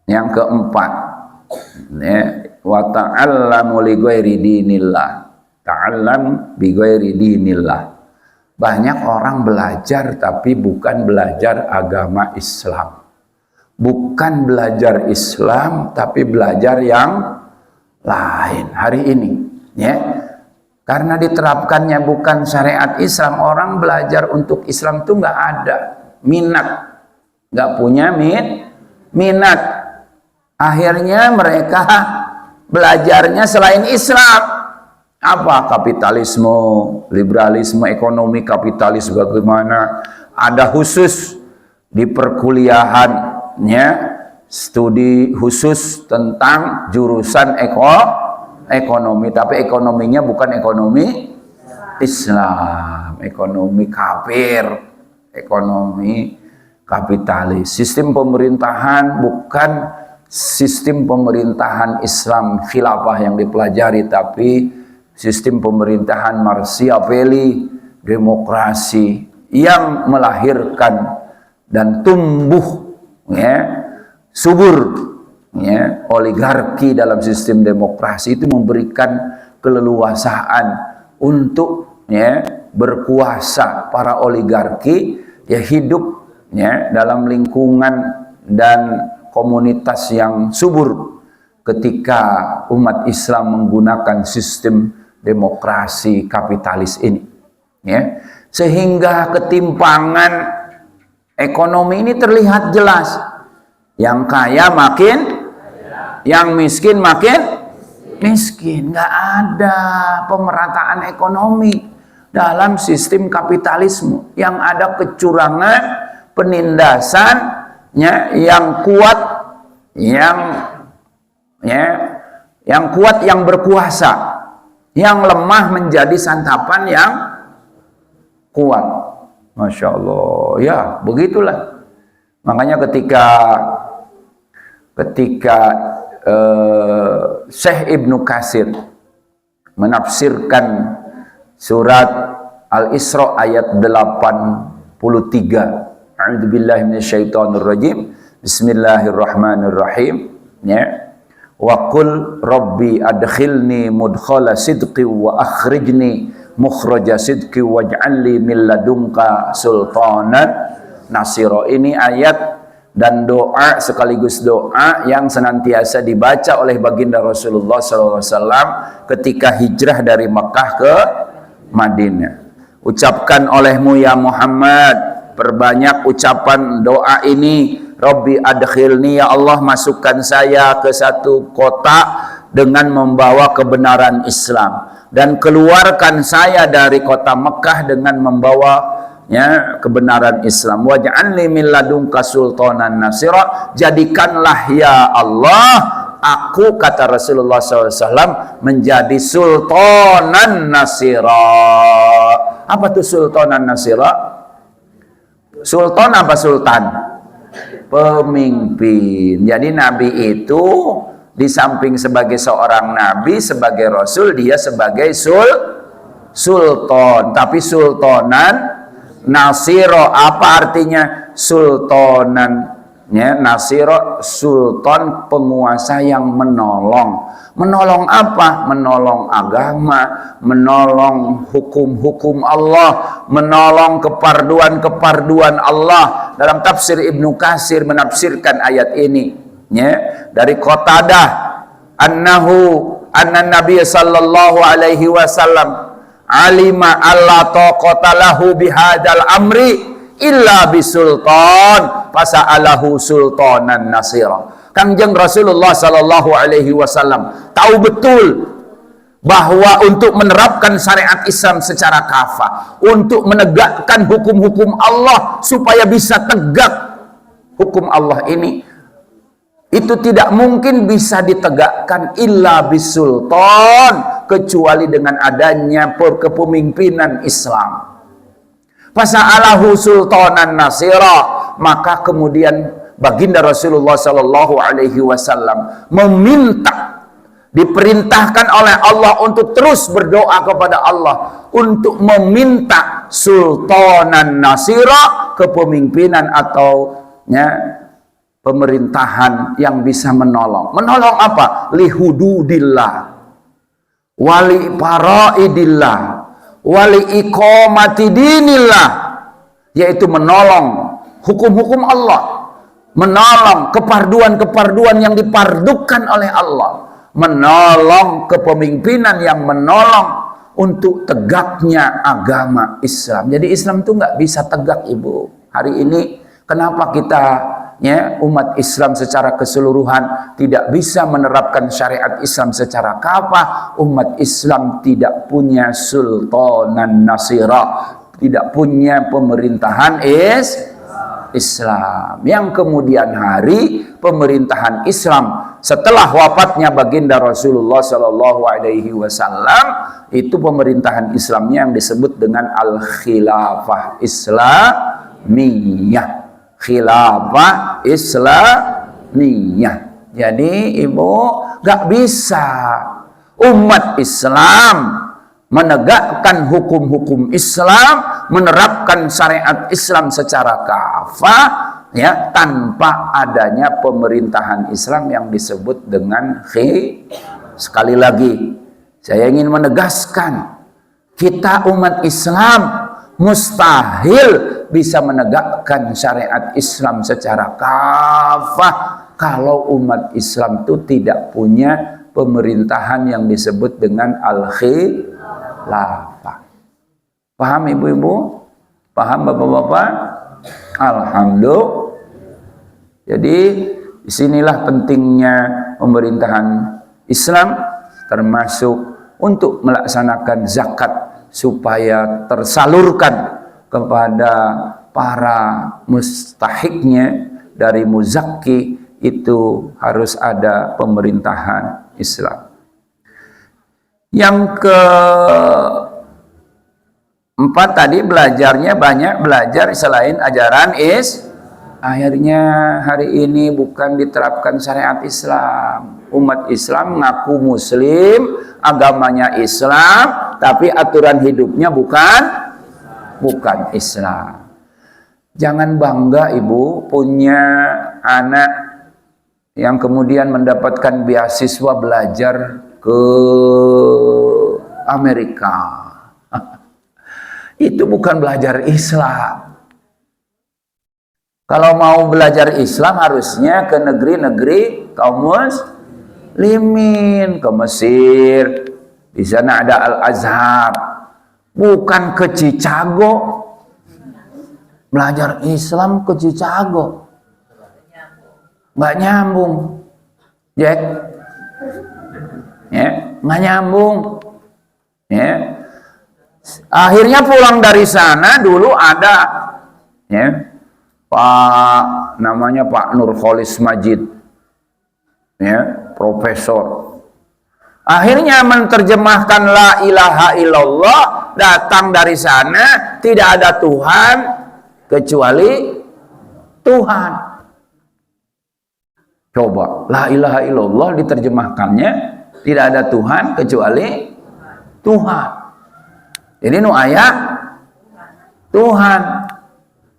Yang keempat. Ya, wa ta'allamu li ghairi dinillah. Ta'allam bi ghairi dinillah. Banyak orang belajar tapi bukan belajar agama Islam. Bukan belajar Islam tapi belajar yang lain hari ini, ya. Karena diterapkannya bukan syariat Islam, orang belajar untuk Islam itu nggak ada minat, nggak punya minat. Akhirnya mereka belajarnya selain Islam. Apa? Kapitalisme, liberalisme, ekonomi kapitalis bagaimana? Ada khusus di perkuliahannya, studi khusus tentang jurusan ekonomi, tapi ekonominya bukan ekonomi Islam, ekonomi kafir, ekonomi kapitalis. Sistem pemerintahan bukan sistem pemerintahan Islam khilafah yang dipelajari, tapi sistem pemerintahan Machiavelli, demokrasi yang melahirkan dan tumbuh, ya, subur, ya, oligarki dalam sistem demokrasi itu memberikan keleluasaan untuk, ya, berkuasa. Para oligarki ya hidup, ya, dalam lingkungan dan komunitas yang subur ketika umat Islam menggunakan sistem demokrasi kapitalis ini, ya, sehingga ketimpangan ekonomi ini terlihat jelas. Yang kaya makin, yang miskin makin miskin. Nggak ada pemerataan ekonomi dalam sistem kapitalisme. Yang ada kecurangan, penindasan, ya, yang kuat, yang kuat yang berkuasa, yang lemah menjadi santapan yang kuat. Masya Allah, ya begitulah. Makanya ketika Syekh Ibnu Katsir menafsirkan surat Al-Isra ayat 83, A'udzubillahi minasyaitonirrajim, Bismillahirrahmanirrahim, ya. Wa qul rabbi adkhilni mudkhala sidqi wa akhrijni mukhraja sidqi waj'alni min ladunka sultanan nasira. Ini ayat dan doa sekaligus doa yang senantiasa dibaca oleh baginda Rasulullah SAW ketika hijrah dari Makkah ke Madinah. Ucapkan olehmu ya Muhammad, perbanyak ucapan doa ini. Rabbi adkhilni, ya Allah masukkan saya ke satu kota dengan membawa kebenaran Islam, dan keluarkan saya dari kota Mekah dengan membawa, ya, kebenaran Islam. Waj'alni min ladunka sultanan nasira, jadikanlah ya Allah aku, kata Rasulullah SAW, menjadi sultanan nasira. Apa tuh sultanan nasira? Sultan apa sultan? Pemimpin. Jadi Nabi itu di samping sebagai seorang Nabi, sebagai Rasul, dia sebagai sultan. Tapi sultanan nasiro, apa artinya sultanan? Ya, nasiro, sultan, penguasa yang menolong. Menolong apa? Menolong agama, menolong hukum-hukum Allah, menolong keparduan-keparduan Allah. Dalam tafsir Ibnu Katsir menafsirkan ayat ini, ya, dari Qatadah, anna Nabi sallallahu alaihi wasallam alima alla taqata lahu bihadzal amri illa bisultan fasa'alahu sultanan nasira. Kanjeng Rasulullah sallallahu alaihi wasallam tahu betul bahwa untuk menerapkan syariat Islam secara kafah, untuk menegakkan hukum-hukum Allah supaya bisa tegak hukum Allah ini, itu tidak mungkin bisa ditegakkan illa bisultan, kecuali dengan adanya kepemimpinan Islam. Fasa'alahu sultanan nasira, maka kemudian baginda Rasulullah sallallahu alaihi wasallam meminta diperintahkan oleh Allah untuk terus berdoa kepada Allah untuk meminta sultanan nasira, kepemimpinan atau pemerintahan yang bisa menolong. Menolong apa? Lihududillah, wali paraidillah, wali iqamati dinillah, yaitu menolong hukum-hukum Allah, menolong keparduan-keparduan yang dipardukan oleh Allah, menolong kepemimpinan yang menolong untuk tegaknya agama Islam. Jadi Islam itu nggak bisa tegak, Ibu. Hari ini kenapa kita umat Islam secara keseluruhan tidak bisa menerapkan syariat Islam secara kafah? Umat Islam tidak punya sultanan nasira, tidak punya pemerintahan Islam. Yang kemudian hari pemerintahan Islam setelah wafatnya baginda Rasulullah Shallallahu Alaihi Wasallam, itu pemerintahan Islamnya yang disebut dengan al-khilafah Islamiyah. Khilafah Islamiyah. Jadi Ibu, gak bisa umat Islam menegakkan hukum-hukum Islam, menerapkan syariat Islam secara kafah tanpa adanya pemerintahan Islam yang disebut dengan Sekali lagi saya ingin menegaskan, kita umat Islam mustahil bisa menegakkan syariat Islam secara kafah kalau umat Islam itu tidak punya pemerintahan yang disebut dengan al-khilafah. Paham Ibu-ibu? Paham Bapak-bapak? Alhamdulillah. Jadi disinilah pentingnya pemerintahan Islam, termasuk untuk melaksanakan zakat supaya tersalurkan kepada para mustahiknya dari muzakki, itu harus ada pemerintahan Islam. Yang keempat tadi belajarnya banyak, belajar selain ajaran akhirnya hari ini bukan diterapkan syariat Islam. Umat Islam ngaku muslim, agamanya Islam, tapi aturan hidupnya bukan Islam. Jangan bangga Ibu punya anak yang kemudian mendapatkan beasiswa belajar ke Amerika. Itu bukan belajar Islam. Kalau mau belajar Islam harusnya ke negeri-negeri kaum muslimin, ke Mesir, di sana ada Al-Azhar, bukan ke Chicago. Belajar Islam ke Chicago nggak nyambung, Jack, nggak nyambung. Akhirnya pulang dari sana, dulu ada Pak namanya Pak Nurholis Majid, profesor. Akhirnya menerjemahkan la ilaha illallah, datang dari sana, tidak ada Tuhan kecuali Tuhan. Coba, la ilaha illallah diterjemahkannya tidak ada Tuhan kecuali Tuhan. Ini nu ayat Tuhan.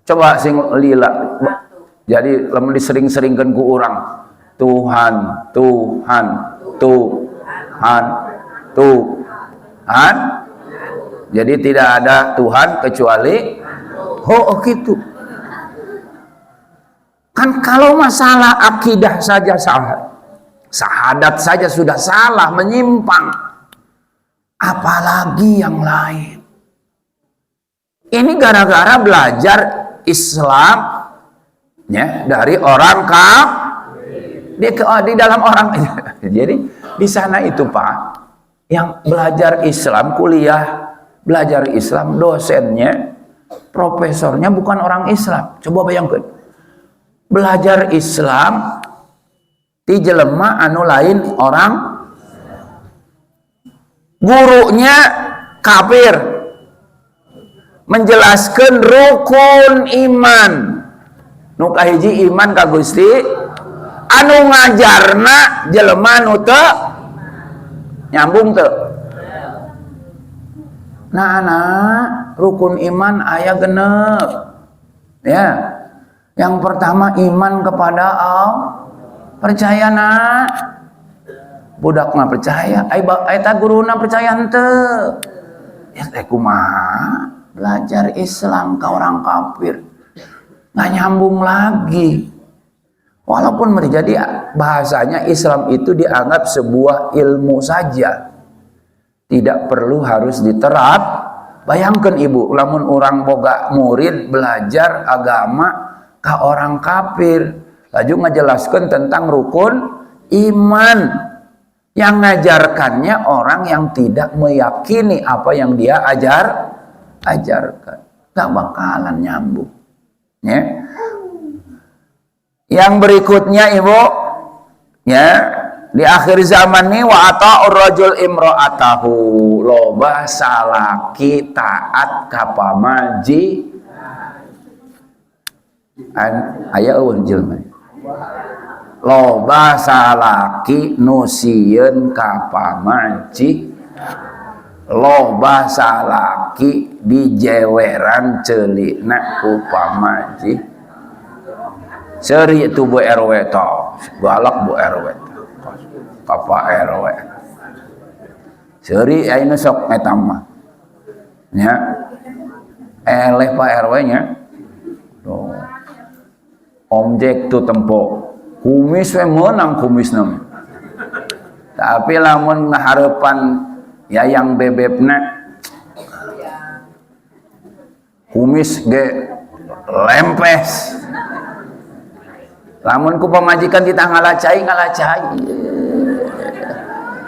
Coba sing lila. Jadi lamun disering-seringkan ku orang. Tuhan, Tuhan, Tuhan, Tuhan. Jadi tidak ada Tuhan kecuali gitu. Kan kalau masalah akidah saja salah, syahadat saja sudah salah, menyimpang, apalagi yang lain. Ini gara-gara belajar Islam dari orang di dalam orang. Jadi di sana itu Pak, yang belajar Islam, kuliah belajar Islam, dosennya, profesornya bukan orang Islam. Coba bayangkan, belajar Islam di jelema anu lain orang, gurunya kafir, menjelaskan rukun iman, nu kahiji iman ka Gusti, anu ngajarna jelema nu teu Nyambung teu? Nah, rukun iman aya genep. Ya. Yang pertama iman kepada Allah. Percaya na. Budak mah percaya, ai eta guruna percaya henteu. Ya teh kumaha? Belajar Islam ke orang kafir. Nggak nyambung lagi. Walaupun menjadi bahasanya Islam itu dianggap sebuah ilmu saja. Tidak perlu harus diterap. Bayangkan ibu, lamun orang boga murid belajar agama ke orang kafir. Laju ngajelaskan tentang rukun iman. Yang ngajarkannya orang yang tidak meyakini apa yang dia ajarkan. Gak bakalan nyambung. Ya. Yang berikutnya ibu, ya, di akhir zaman ini wa ata'ur rajul imra'atahu, loba salaki taat ka pamaji. Aya eueun jelema. Loba salaki nusieun ka pamaji. Loba salaki dijeweran ceulina ku pamaji. Seuri itu Bu RW toh, galak Bu RW. Papa RW. Seuri ayeuna sok eta mah. Nya. Eleh Pak RW nya. Tuh. Objek tu tempo. Kumis we meunang kumisna. Tapi lamun ngaharepan yayang bebebna kumis ge lempes. Lamun ku pamajikan kita ngalacai.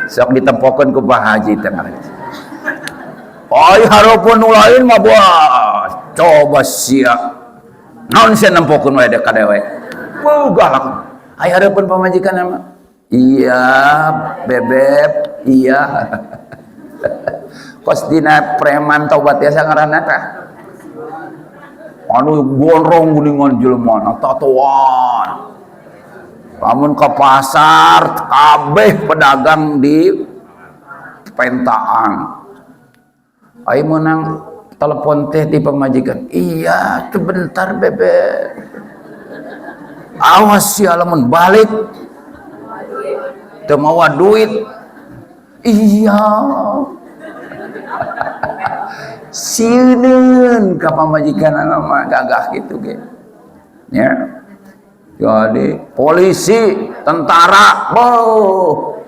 Sok ditempokeun ku Pak Haji teh ngalacai. Ai hareupeun nu lain mah bos. Coba sia. Naon sia nempokeun we ka dewe. Galak. Ai hareupeun pamajikan mah. Iya, bebeb, iya. Kos dina preman tobat biasa ngaranna tah. Anu gondrong geuningan jelema tatoan. Lamun ke pasar kabeh pedagang di pentaan. Ai meunang telepon teh di pemajikan. Iya, sebentar bebek. Awas ya lamun balik. Teu mawa duit. Iya. Sieun ka pamajikanna mah gagah kitu ge. Ya. Jadi polisi, tentara, boh.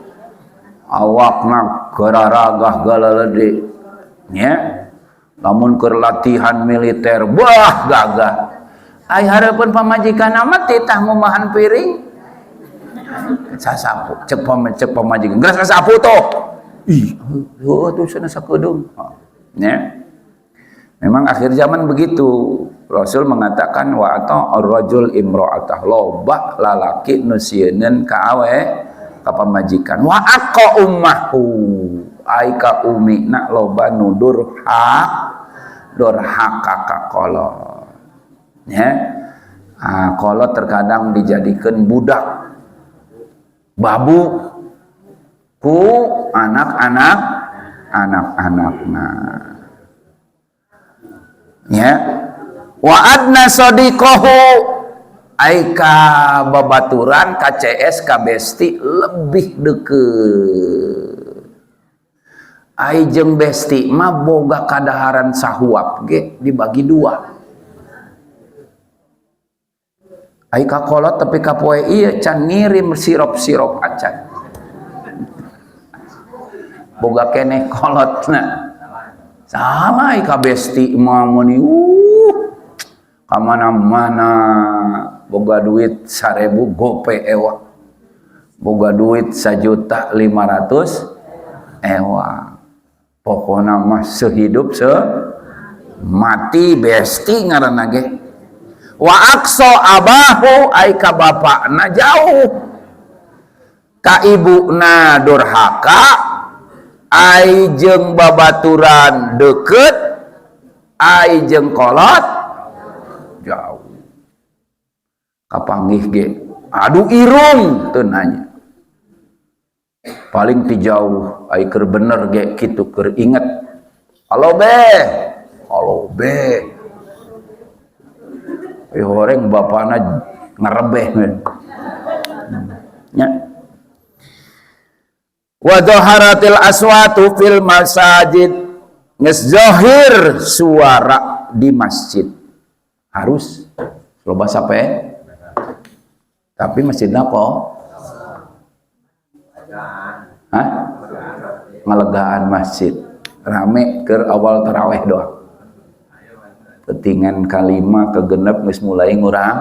Awakna geraragah galalede. Ya. Lamun keur latihan militer, bah gagah. Ai hareupeun pamajikanna mah titah ngumahan piring. Sasapu, cek pamajikan. Geus sasapu toh. Ih, heuh tuh cenah sakedeung. Ya. Memang akhir zaman begitu. Rasul mengatakan wa ata'ur rajul imra'atah, loba lalaki nusieun ka awe ka pamajikan. Wa aqa ummahu, ai ka umina loba nudur hak durhaka ka kolot. Ya. Kolot terkadang dijadikan budak babu ku anak-anakna. Ya. Wa adna sadiqahu, aika babaturan ka CS ka besti lebih deukeut. Ai jeung besti mah boga kadaharan sahuap ge dibagi dua. Ai ka kolot tapi ka poe ieu can ngirim sirop-sirop acan. Boga keneh kolotna. Sama ai ka besti mah muni kamana-mana boga duit 1000 gope ewa, boga duit 1.500.000 ewa. Pokona mah sehidup mati besti ngaranna ge. Wa aqsa abahu ai ka bapakna jauh, ka ibuna durhaka, ai jeung babaturan deukeut, ai jeung kolot jauh. Kapanggih ge adu irung teu nanya. paling ti jauh ai keur bener ge kitu keur inget halo be horeng bapana ngarebeh nya wa dhaharatil aswatu fil masajid geus zahir suara di masjid harus loba sape tapi masjid apa ngelegaan masjid rame ke awal taraweh doang ketingan kalima kegenep geus mulai ngurang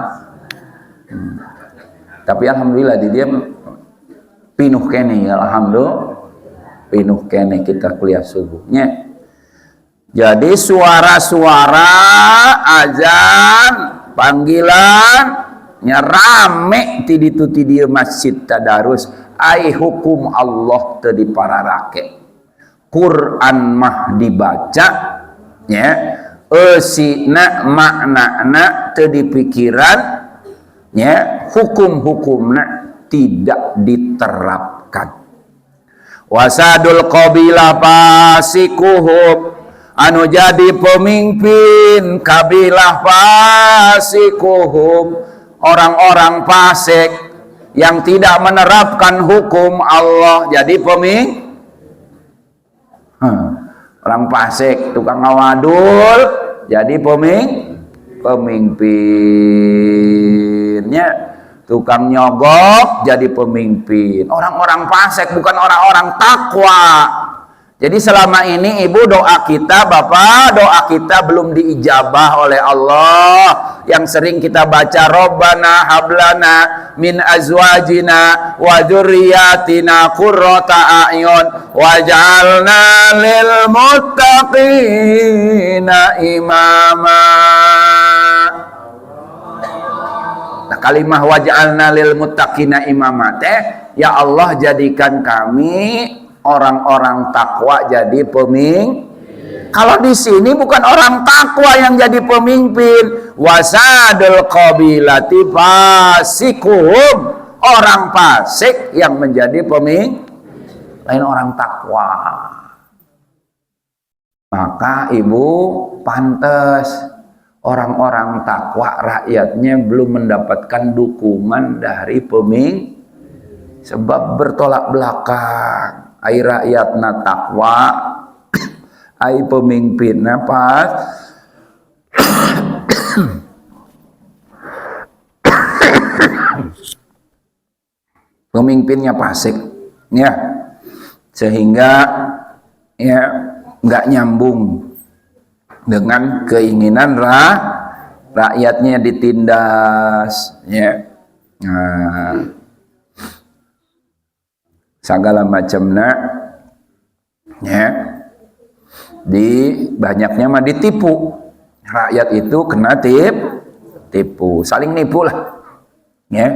tapi alhamdulillah di dia pinuh kene alhamdulillah pinuh kene kita kuliah subuhnya. Jadi suara-suara azan panggilan nya rame ti ditu ti dieu masjid tadarus ai hukum Allah teu dipararake Quran mah dibaca nya eusina maknana teu dipikiran nya hukum-hukumna tidak diterapkan wasadul qabilah fasikuhum anu jadi pemimpin kabilah fasikuhum orang-orang fasik yang tidak menerapkan hukum Allah jadi pemimpin orang fasik tukang ngawadul jadi pemimpinnya tukang nyogok jadi pemimpin orang-orang fasik bukan orang-orang takwa. Jadi selama ini ibu doa kita bapak doa kita belum diijabah oleh Allah yang sering kita baca Rabbana hablana min azwajina wa dzurriyyatina qurrata a'yun waj'alna lil muttaqina imama. Nah, kalimah waj'alna lil muttaqina imama teh ya Allah jadikan kami orang-orang takwa jadi pemimpin. Kalau di sini bukan orang takwa yang jadi pemimpin. Wasadul qabilati fasikuhum, orang fasik yang menjadi pemimpin, lain orang takwa. Maka ibu pantes orang-orang takwa rakyatnya belum mendapatkan dukungan dari pemimpin sebab bertolak belakang. Ai rakyatna takwa ai pemimpinna pas pemimpinnya fasik ya sehingga ya nggak nyambung dengan keinginan rakyatnya ditindas ya. Nah, segala macamnya ya di banyaknya mah ditipu rakyat itu kena tipu saling nipu lah ya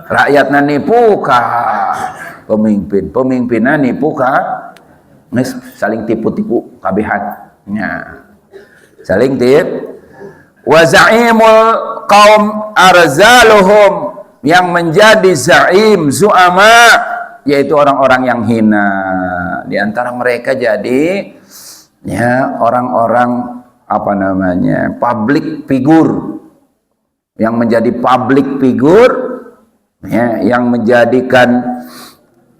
rakyatnya nipu kah pemimpinnya nipu kah saling tipu-tipu kabehan ya saling wa za'imul qaum arzaluhum yang menjadi za'im zu'ama yaitu orang-orang yang hina. Di antara mereka jadi ya orang-orang apa namanya public figure yang menjadi public figure ya yang menjadikan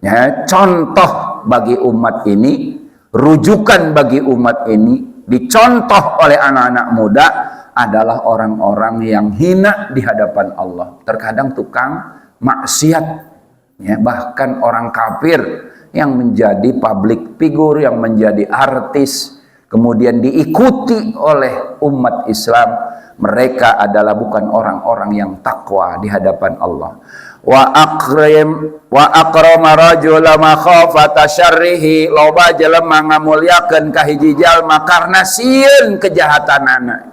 ya contoh bagi umat ini, rujukan bagi umat ini, dicontoh oleh anak-anak muda adalah orang-orang yang hina di hadapan Allah. Terkadang tukang maksiat ya, bahkan orang kafir yang menjadi public figure, yang menjadi artis, kemudian diikuti oleh umat Islam, mereka adalah bukan orang-orang yang takwa di hadapan Allah. Wa akrama rajula makhafata syarrihi, loba jelema ngamulyakeun ka hiji jalma karena sieun kejahatanana.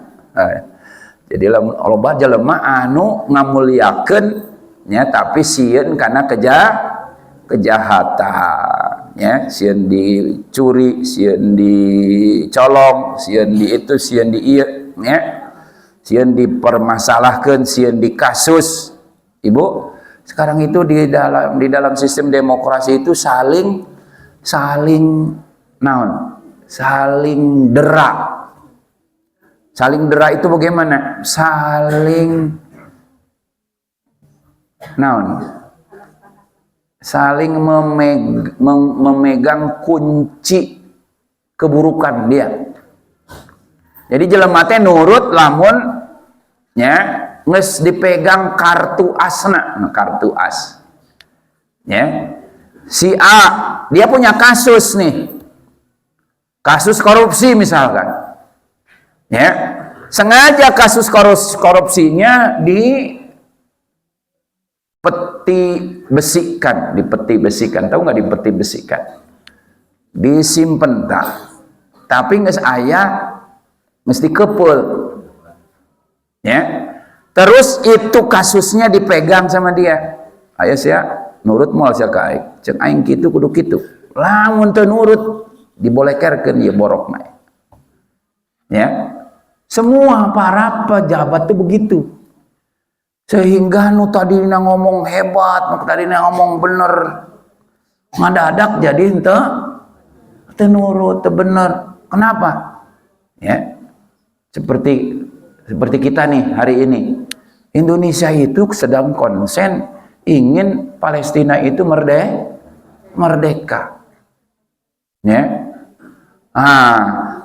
Jadi loba jelema anu ngamulyakeun ya tapi sieun karena kejahatan ya sieun dicuri sieun dicolong sieun di itu sieun di ieu ya sieun dipermasalahkeun sieun dikasus ibu Sekarang itu di dalam sistem demokrasi itu saling naon? Saling dera. Saling dera itu bagaimana? Saling naon? Saling memegang kunci keburukan dia. Jadi jelema teh nurut lamun nya geus dipegang kartu asna, kartu as. Ya. Si A, dia punya kasus nih. Kasus korupsi misalkan. Ya. Sengaja kasus korupsinya dipeti besikan. Tahu nggak dipeti besikan? Disimpen tak. Tapi geus aya mesti kepul. Ya. Terus itu kasusnya dipegang sama dia. Aya sia nurut moal sia ka aing. Ceuk aing kitu kudu kitu. Lamun teu nurut dibolekerkeun ieu borok mah. Ya. Semua para pejabat itu begitu. Sehingga nu tadina ngomong hebat, nu tadina ngomong bener, ngadadak jadi teu nurut, teu bener. Kenapa? Ya. Seperti kita nih hari ini. Indonesia itu sedang konsen ingin Palestina itu merdeka. Ya.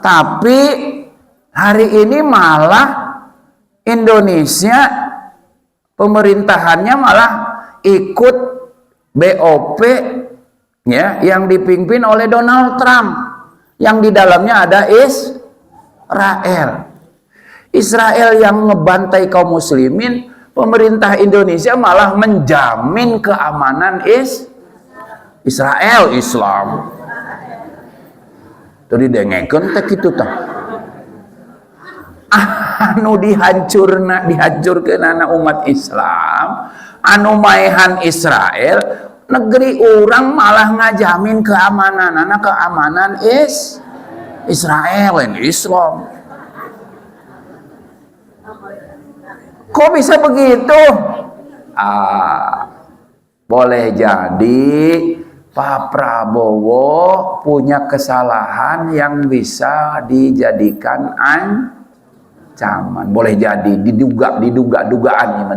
Tapi hari ini malah Indonesia pemerintahannya malah ikut BOP ya yang dipimpin oleh Donald Trump yang di dalamnya ada Israel yang ngebantai kaum muslimin, pemerintah Indonesia malah menjamin keamanan Israel Islam. Tadi dengekeun teh kitu tah. Anu dihancurkeun anak umat Islam, anu maehan Israel, negeri orang malah ngajamin keamanan Israel dan Islam. Kok bisa begitu? Boleh jadi Pak Prabowo punya kesalahan yang bisa dijadikan ancaman. Boleh jadi dugaan.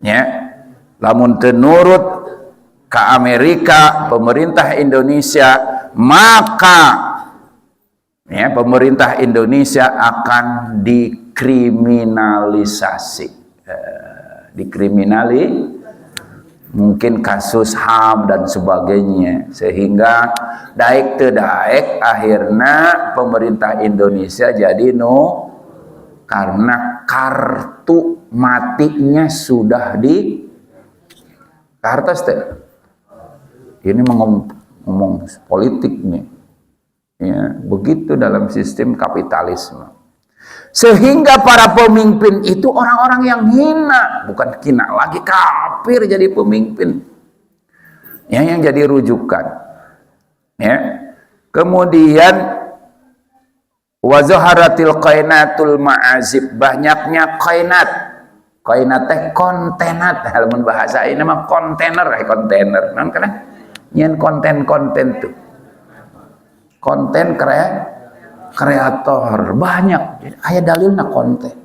Ya. Lamun teu nurut ke Amerika pemerintah Indonesia, maka ya, pemerintah Indonesia akan dikriminalisasi. Mungkin kasus HAM dan sebagainya, sehingga daek teu daek akhirnya pemerintah Indonesia jadi karena kartu matinya sudah di kertas teh. Ini ngomong politik nih. Ya, begitu dalam sistem kapitalisme. Sehingga para pemimpin itu orang-orang yang hina, bukan hina lagi, kafir jadi pemimpin. Ya, yang jadi rujukan. Ya. Kemudian wazaharatil qainatul ma'azib, banyaknya qainat. Qainat teh kontenat, halaman bahasa ini mah kontainer. Non kana? Nyen konten tuh. Konten kreator banyak. Aya dalilna konten.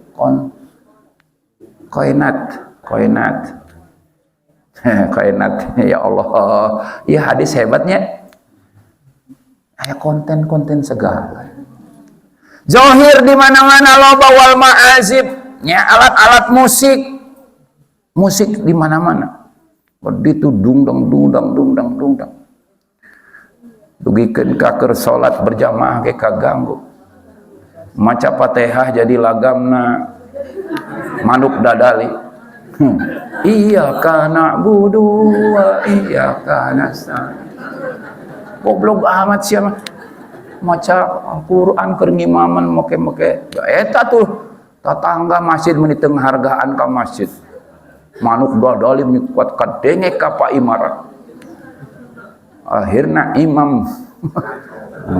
Qainat. Qainat, ya Allah. Ya hadis hebatnya. Aya konten segala. Zohir di mana-mana loba wal ma'azib, nya alat-alat musik di mana-mana. Begitu dungdang. Dugikeun ka keur salat berjamaah ge kaganggu. Maca Fatihah jadi lagamna manuk dadali. Iyyaka na'budu wa iyyaka nasta'in. Goblok amat sia mah. Maca Al-Qur'an keur ngimaman make-make. Eta tuh tatangga masjid meuni teu hargaan ka masjid. Manuk dadali kuat kadenge ka Pak Imarat. Akhirna imam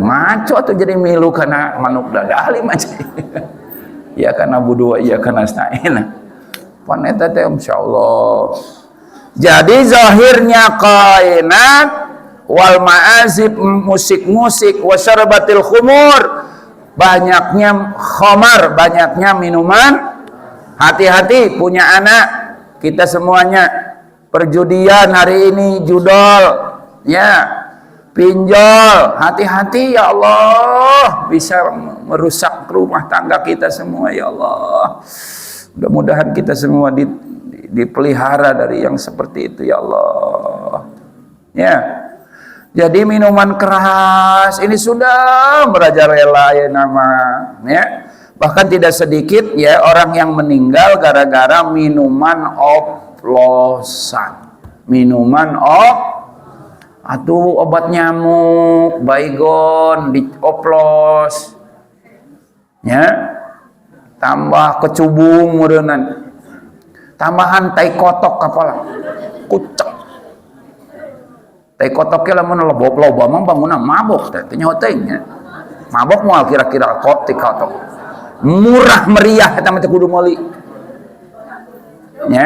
maco tuh jadi milu karena manuk dadali macam. Ya kana budua, ya kana nasta'in. pan eta teh insyaallah. Jadi zahirnya qainat wal ma'azib, musik-musik, wa syarbatil khumur, banyaknya khamar, banyaknya minuman. Hati-hati punya anak, kita semuanya perjudian hari ini, judol, ya, pinjol, hati-hati ya Allah, bisa merusak rumah tangga kita semua ya Allah. Mudah-mudahan kita semua dipelihara dari yang seperti itu ya Allah. Ya. Jadi minuman keras ini sudah merajalela ya nama, ya. Bahkan tidak sedikit ya orang yang meninggal gara-gara minuman oplosan. Minuman obat nyamuk, baygon dioplos. Ya. Tambah kecubung meureunnan. Tambahan tai kotok kapalah. Kucek. Tai kotok ke lamun loba mah bangunan mabok teh nyaho teh nya. Mabok moal kira-kira kotok. Murah meriah eta mah teh kudu meuli. Nya.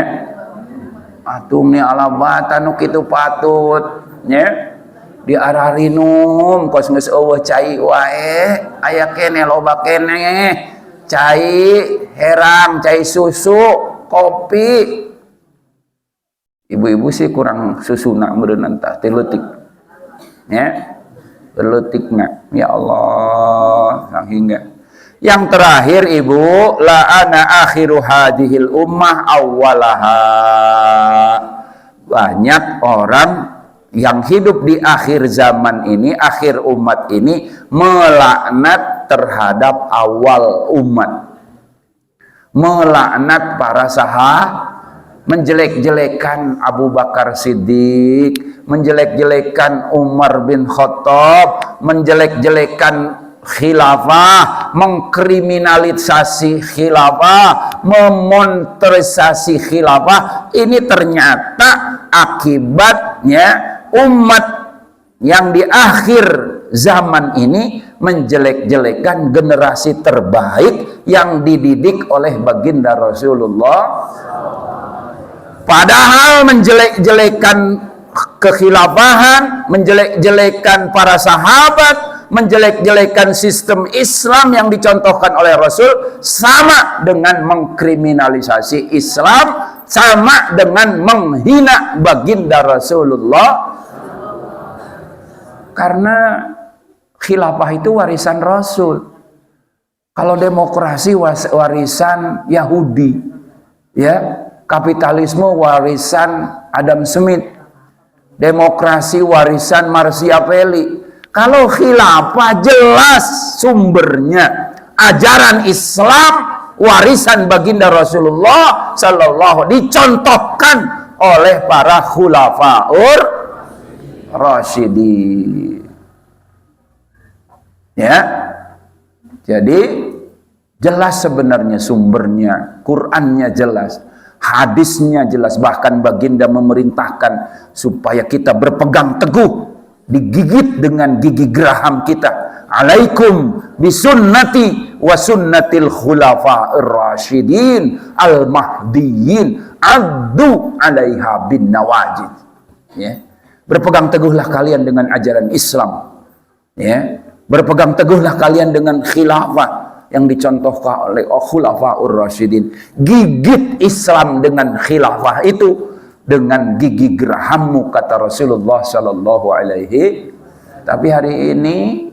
Atung ni alabata nu kitu patut nya. Diararinum kos geus eueuh cai wae, aya kene loba kene. Cai herang, cai susu, kopi. Ibu-ibu sih kurang susuna meureunna tah teh leutik. Ya. Leutikna. Ya Allah, sehingga yang terakhir Ibu, la ana akhiru hadhil ummah awwalaha. Banyak orang yang hidup di akhir zaman ini, akhir umat ini melaknat terhadap awal umat. Melaknat para sahabat, menjelek-jelekan Abu Bakar Siddiq, menjelek-jelekan Umar bin Khattab, menjelek-jelekan khilafah, mengkriminalisasi khilafah, memonsterisasi khilafah. Ini ternyata akibatnya umat yang di akhir zaman ini menjelek-jelekan generasi terbaik yang dididik oleh baginda Rasulullah. Padahal menjelek-jelekan kekhilafahan, menjelek-jelekan para sahabat, menjelek-jelekan sistem Islam yang dicontohkan oleh Rasul sama dengan mengkriminalisasi Islam, sama dengan menghina baginda Rasulullah. Karena khilafah itu warisan Rasul. Kalau demokrasi warisan Yahudi, ya. Kapitalisme warisan Adam Smith, demokrasi warisan Machiavelli. Kalau khilafah jelas sumbernya ajaran Islam, warisan baginda Rasulullah sallallahu dicontohkan oleh para khulafaur rasyidin. Ya. Jadi jelas sebenarnya sumbernya, Qur'annya jelas. Hadisnya jelas, bahkan baginda memerintahkan supaya kita berpegang teguh, digigit dengan gigi geraham kita. Alaikum bisunnati wa sunnatil khulafa'ir rasyidin al-mahdiyyin addu 'alaiha bin nawajid. Ya. Berpegang teguhlah kalian dengan ajaran Islam. Ya. Berpegang teguhlah kalian dengan khilafah yang dicontohkan oleh khulafaur rasyidin. Gigit Islam dengan khilafah itu dengan gigi gerahammu, kata Rasulullah sallallahu alaihi. Tapi hari ini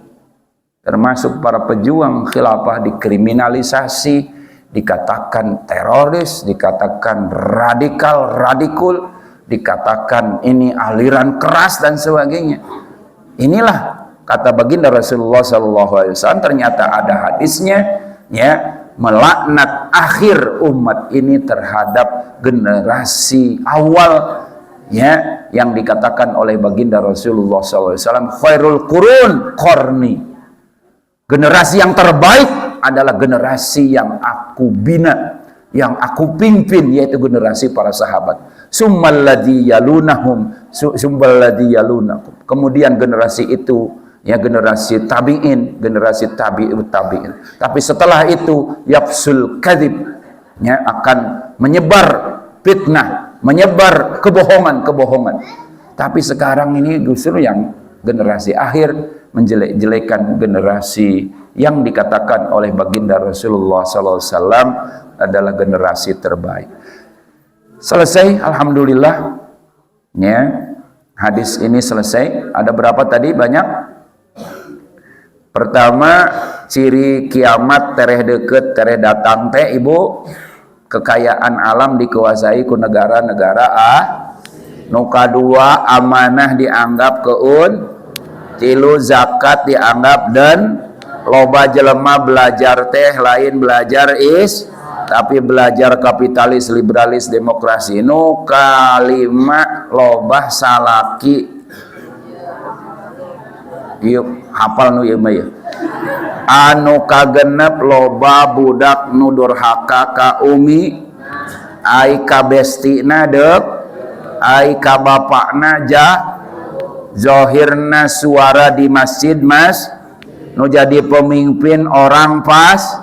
termasuk para pejuang khilafah dikriminalisasi, dikatakan teroris, dikatakan radikul, dikatakan ini aliran keras dan sebagainya. Inilah kata baginda Rasulullah SAW, ternyata ada hadisnya, ya, melaknat akhir umat ini terhadap generasi awal, ya, yang dikatakan oleh baginda Rasulullah SAW, khairul qurun qarni. Generasi yang terbaik adalah generasi yang aku bina, yang aku pimpin, yaitu generasi para sahabat. Summalladzi yalunahum, summalladzi yalunakum. Kemudian generasi itu, ya, generasi tabi'in, generasi tabi'ut tabi'in. Tapi setelah itu yafsul kadzib, ya akan menyebar fitnah, menyebar kebohongan. Tapi sekarang ini justru yang generasi akhir menjelek-jelekan generasi yang dikatakan oleh baginda Rasulullah SAW adalah generasi terbaik. Selesai, alhamdulillah. Ya, hadis ini selesai. Ada berapa tadi? Banyak. Pertama, ciri kiamat tereh deket, tereh datang teh ibu. Kekayaan alam dikuasai ku negara-negara Nuka dua, amanah dianggap keun. Tilu, zakat dianggap dan loba jelema belajar teh lain belajar tapi belajar kapitalis, liberalis, demokrasi. Nuka lima, loba salaki. Yuk hafal nu ieu mah ya. Anu kagenep loba budak nu durhaka ka umi, ai ka bestina deuk, ai ka bapakna zohirna suara di masjid nu jadi pemimpin orang pas,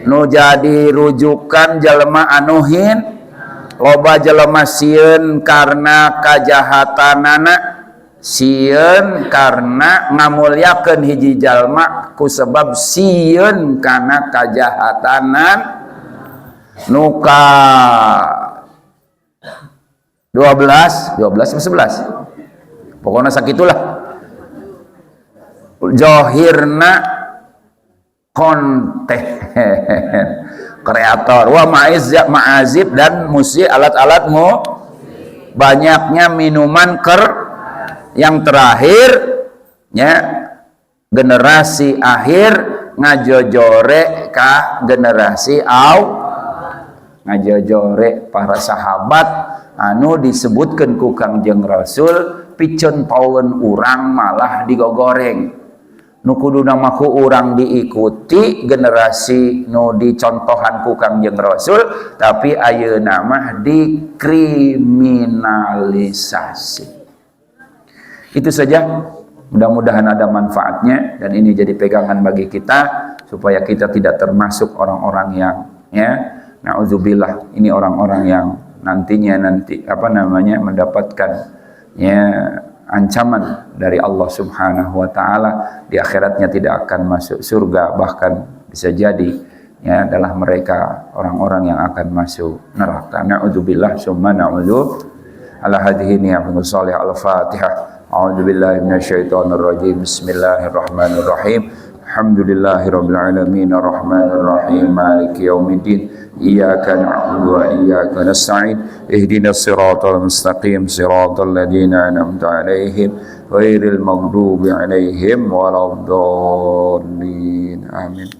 nu jadi rujukan jelema anuhin, loba jelema sieun karena kajahatanana, sieun karena ngamulyakeun hiji jalma ku sebab sieun karena kajahatanan. Nuka 12 atau 11 pokoknya sakitulah zohirna konten kreator wa ma'azib dan musik alat-alatmu, banyaknya minuman yang terakhir ya generasi akhir ngajojore ka generasi ngajojore para sahabat anu disebutkan ku Kangjeng Rasul picen pawen urang malah digogoreng. Nu kuduna mah ku urang diikuti generasi nu dicontohan ku Kangjeng Rasul, tapi ayeuna mah dikriminalisasi. Itu saja, mudah-mudahan ada manfaatnya dan ini jadi pegangan bagi kita supaya kita tidak termasuk orang-orang yang na'udzubillah, ini orang-orang yang nantinya mendapatkan ancaman dari Allah Subhanahu wa taala, di akhiratnya tidak akan masuk surga, bahkan bisa jadi adalah mereka orang-orang yang akan masuk neraka. Na'udzubillah summa na'udzu ala hadhihi ni'matul salih al-Fatihah. A'udzubillahi minasyaitonir rajim. Bismillahirrahmanirrahim. Alhamdulillahirabbil alamin arrahmanir rahim maliki yaumiddin. Iyyaka na'budu wa iyyaka nasta'in. Ihdinas siratal mustaqim siratal ladzina an'amta 'alaihim ghairil maghdubi 'alaihim waladdallin. Amin.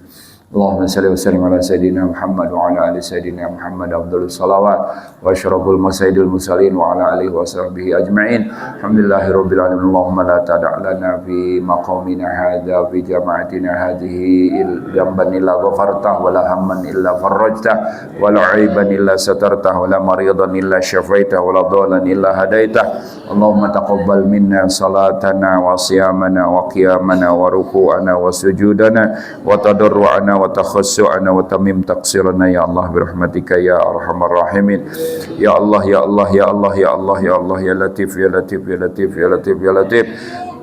Allahumma salli wa sallim ala sayyidina Muhammad wa ala ali sayyidina Muhammad afdhalus salawat wa asyraful masaidil mursalin wa ala alihi wa sahbihi ajma'in. Alhamdulillahirabbil alamin. Allahumma la tada' lana fi maqamina hadza fi jama'atina hadhihi dhanban illa ghafartah wa la hamman illa farajtah wa la 'aiban illa satartah wa la maridan illa syafaitah wa la dhalan illa hadaitah. Allahumma taqabbal minna salatana wa siyamana wa qiyamana wa ruku'ana wa sujudana wa tadarru'ana wa takhassu'ana wa tamim taqsirana ya Allah birahmatika ya arhamar rahimin. Ya Allah ya Allah ya Allah ya Allah ya Allah ya Latif ya Latif ya Latif ya Latif ya Latif.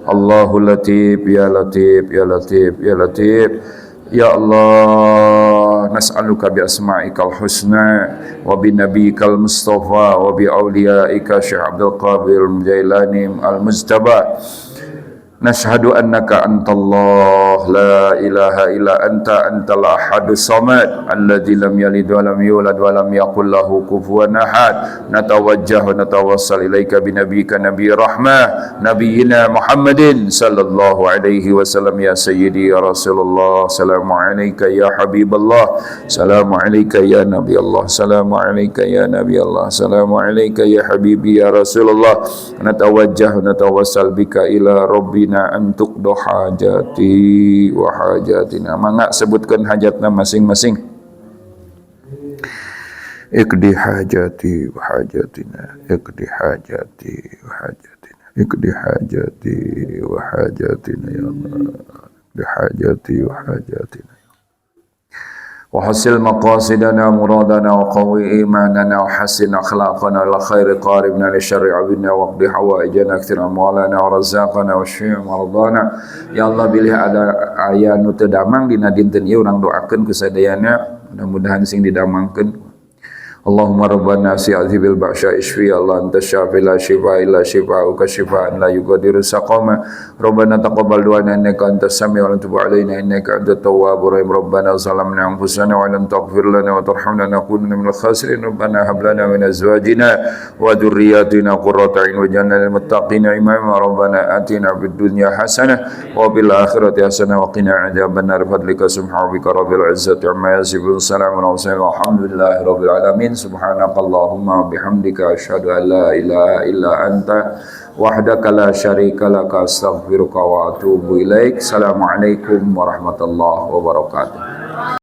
Allahu Latif ya Latif ya Latif ya Latif. Ya Allah, nas'aluka bi asma'ikal husna wa bi nabiyyikal mustafa wa bi awliyaika Syekh Abdul Qadir Jailani al-Mujtaba. Nashhadu annaka antallah la ilaha illa anta antal ahadus samad alladzi lam yalid wa lam yulad wa lam yakul lahu kufuwan ahad. Natawajjah wa natawassal ilaika bi nabiyyika nabiyyi rahmah nabiyyina Muhammadin sallallahu alaihi wasallam ya sayyidi ya Rasulullah. Assalamu alayka ya habiballah, assalamu alayka ya nabi Allah, assalamu alayka ya nabi Allah, assalamu alayka ya habibi ya Rasulullah. Natawajjah wa natawassal bika ila rabbina antuk do hajati wa hajatina. Mangga sebutkan hajatna masing-masing. Ikdi hajati wa hajatina, ikdi hajati wa hajatina, ikdi hajati wa hajatina ya Allah, ikdi hajati wa hajatina. وحسن مقاصدنا مرادنا وقوي إيماننا وحسن أخلاقنا لخير قاربنا لشر عبدنا واقض حوائجنا اكثر أموالنا ورزاقنا واشفي مرضانا. Ya Allah, bilih ada aya nu teu damang dina dinten ieu urang doakeun ku sadayana mudah-mudahan sing didamangkeun. Allahumma rabbana si'adhibil ba'sya ishfi Allah anta syafi la shifa illa shifa'uka shifa'an la yugadiru saqama. Rabbana taqabbal du'ana innaka antas sami'ul 'alim wa tub 'alaina innaka antat tawwabur rahim. Rabbana zalamna anfusana wa lam taghfir lana wa tarhamna lanakunanna minal khasirin. Rabbana hab lana min azwajina wa dhurriyyatina qurrata a'yun waj'alna lil muttaqina imama. Rabbana atina fid dunya hasanah wa fil akhirati hasanah wa qina adzabannar. Fadlika subhanaka rabbil izzati amma yasifun. Salamun alhamdulillahi rabbil alamin. Subhanakallahumma bihamdika asyhadu an la ilaha illa anta wahdaka la syarika laka astaghfiruka wa atubu ilaik. Assalamualaikum warahmatullahi wabarakatuh.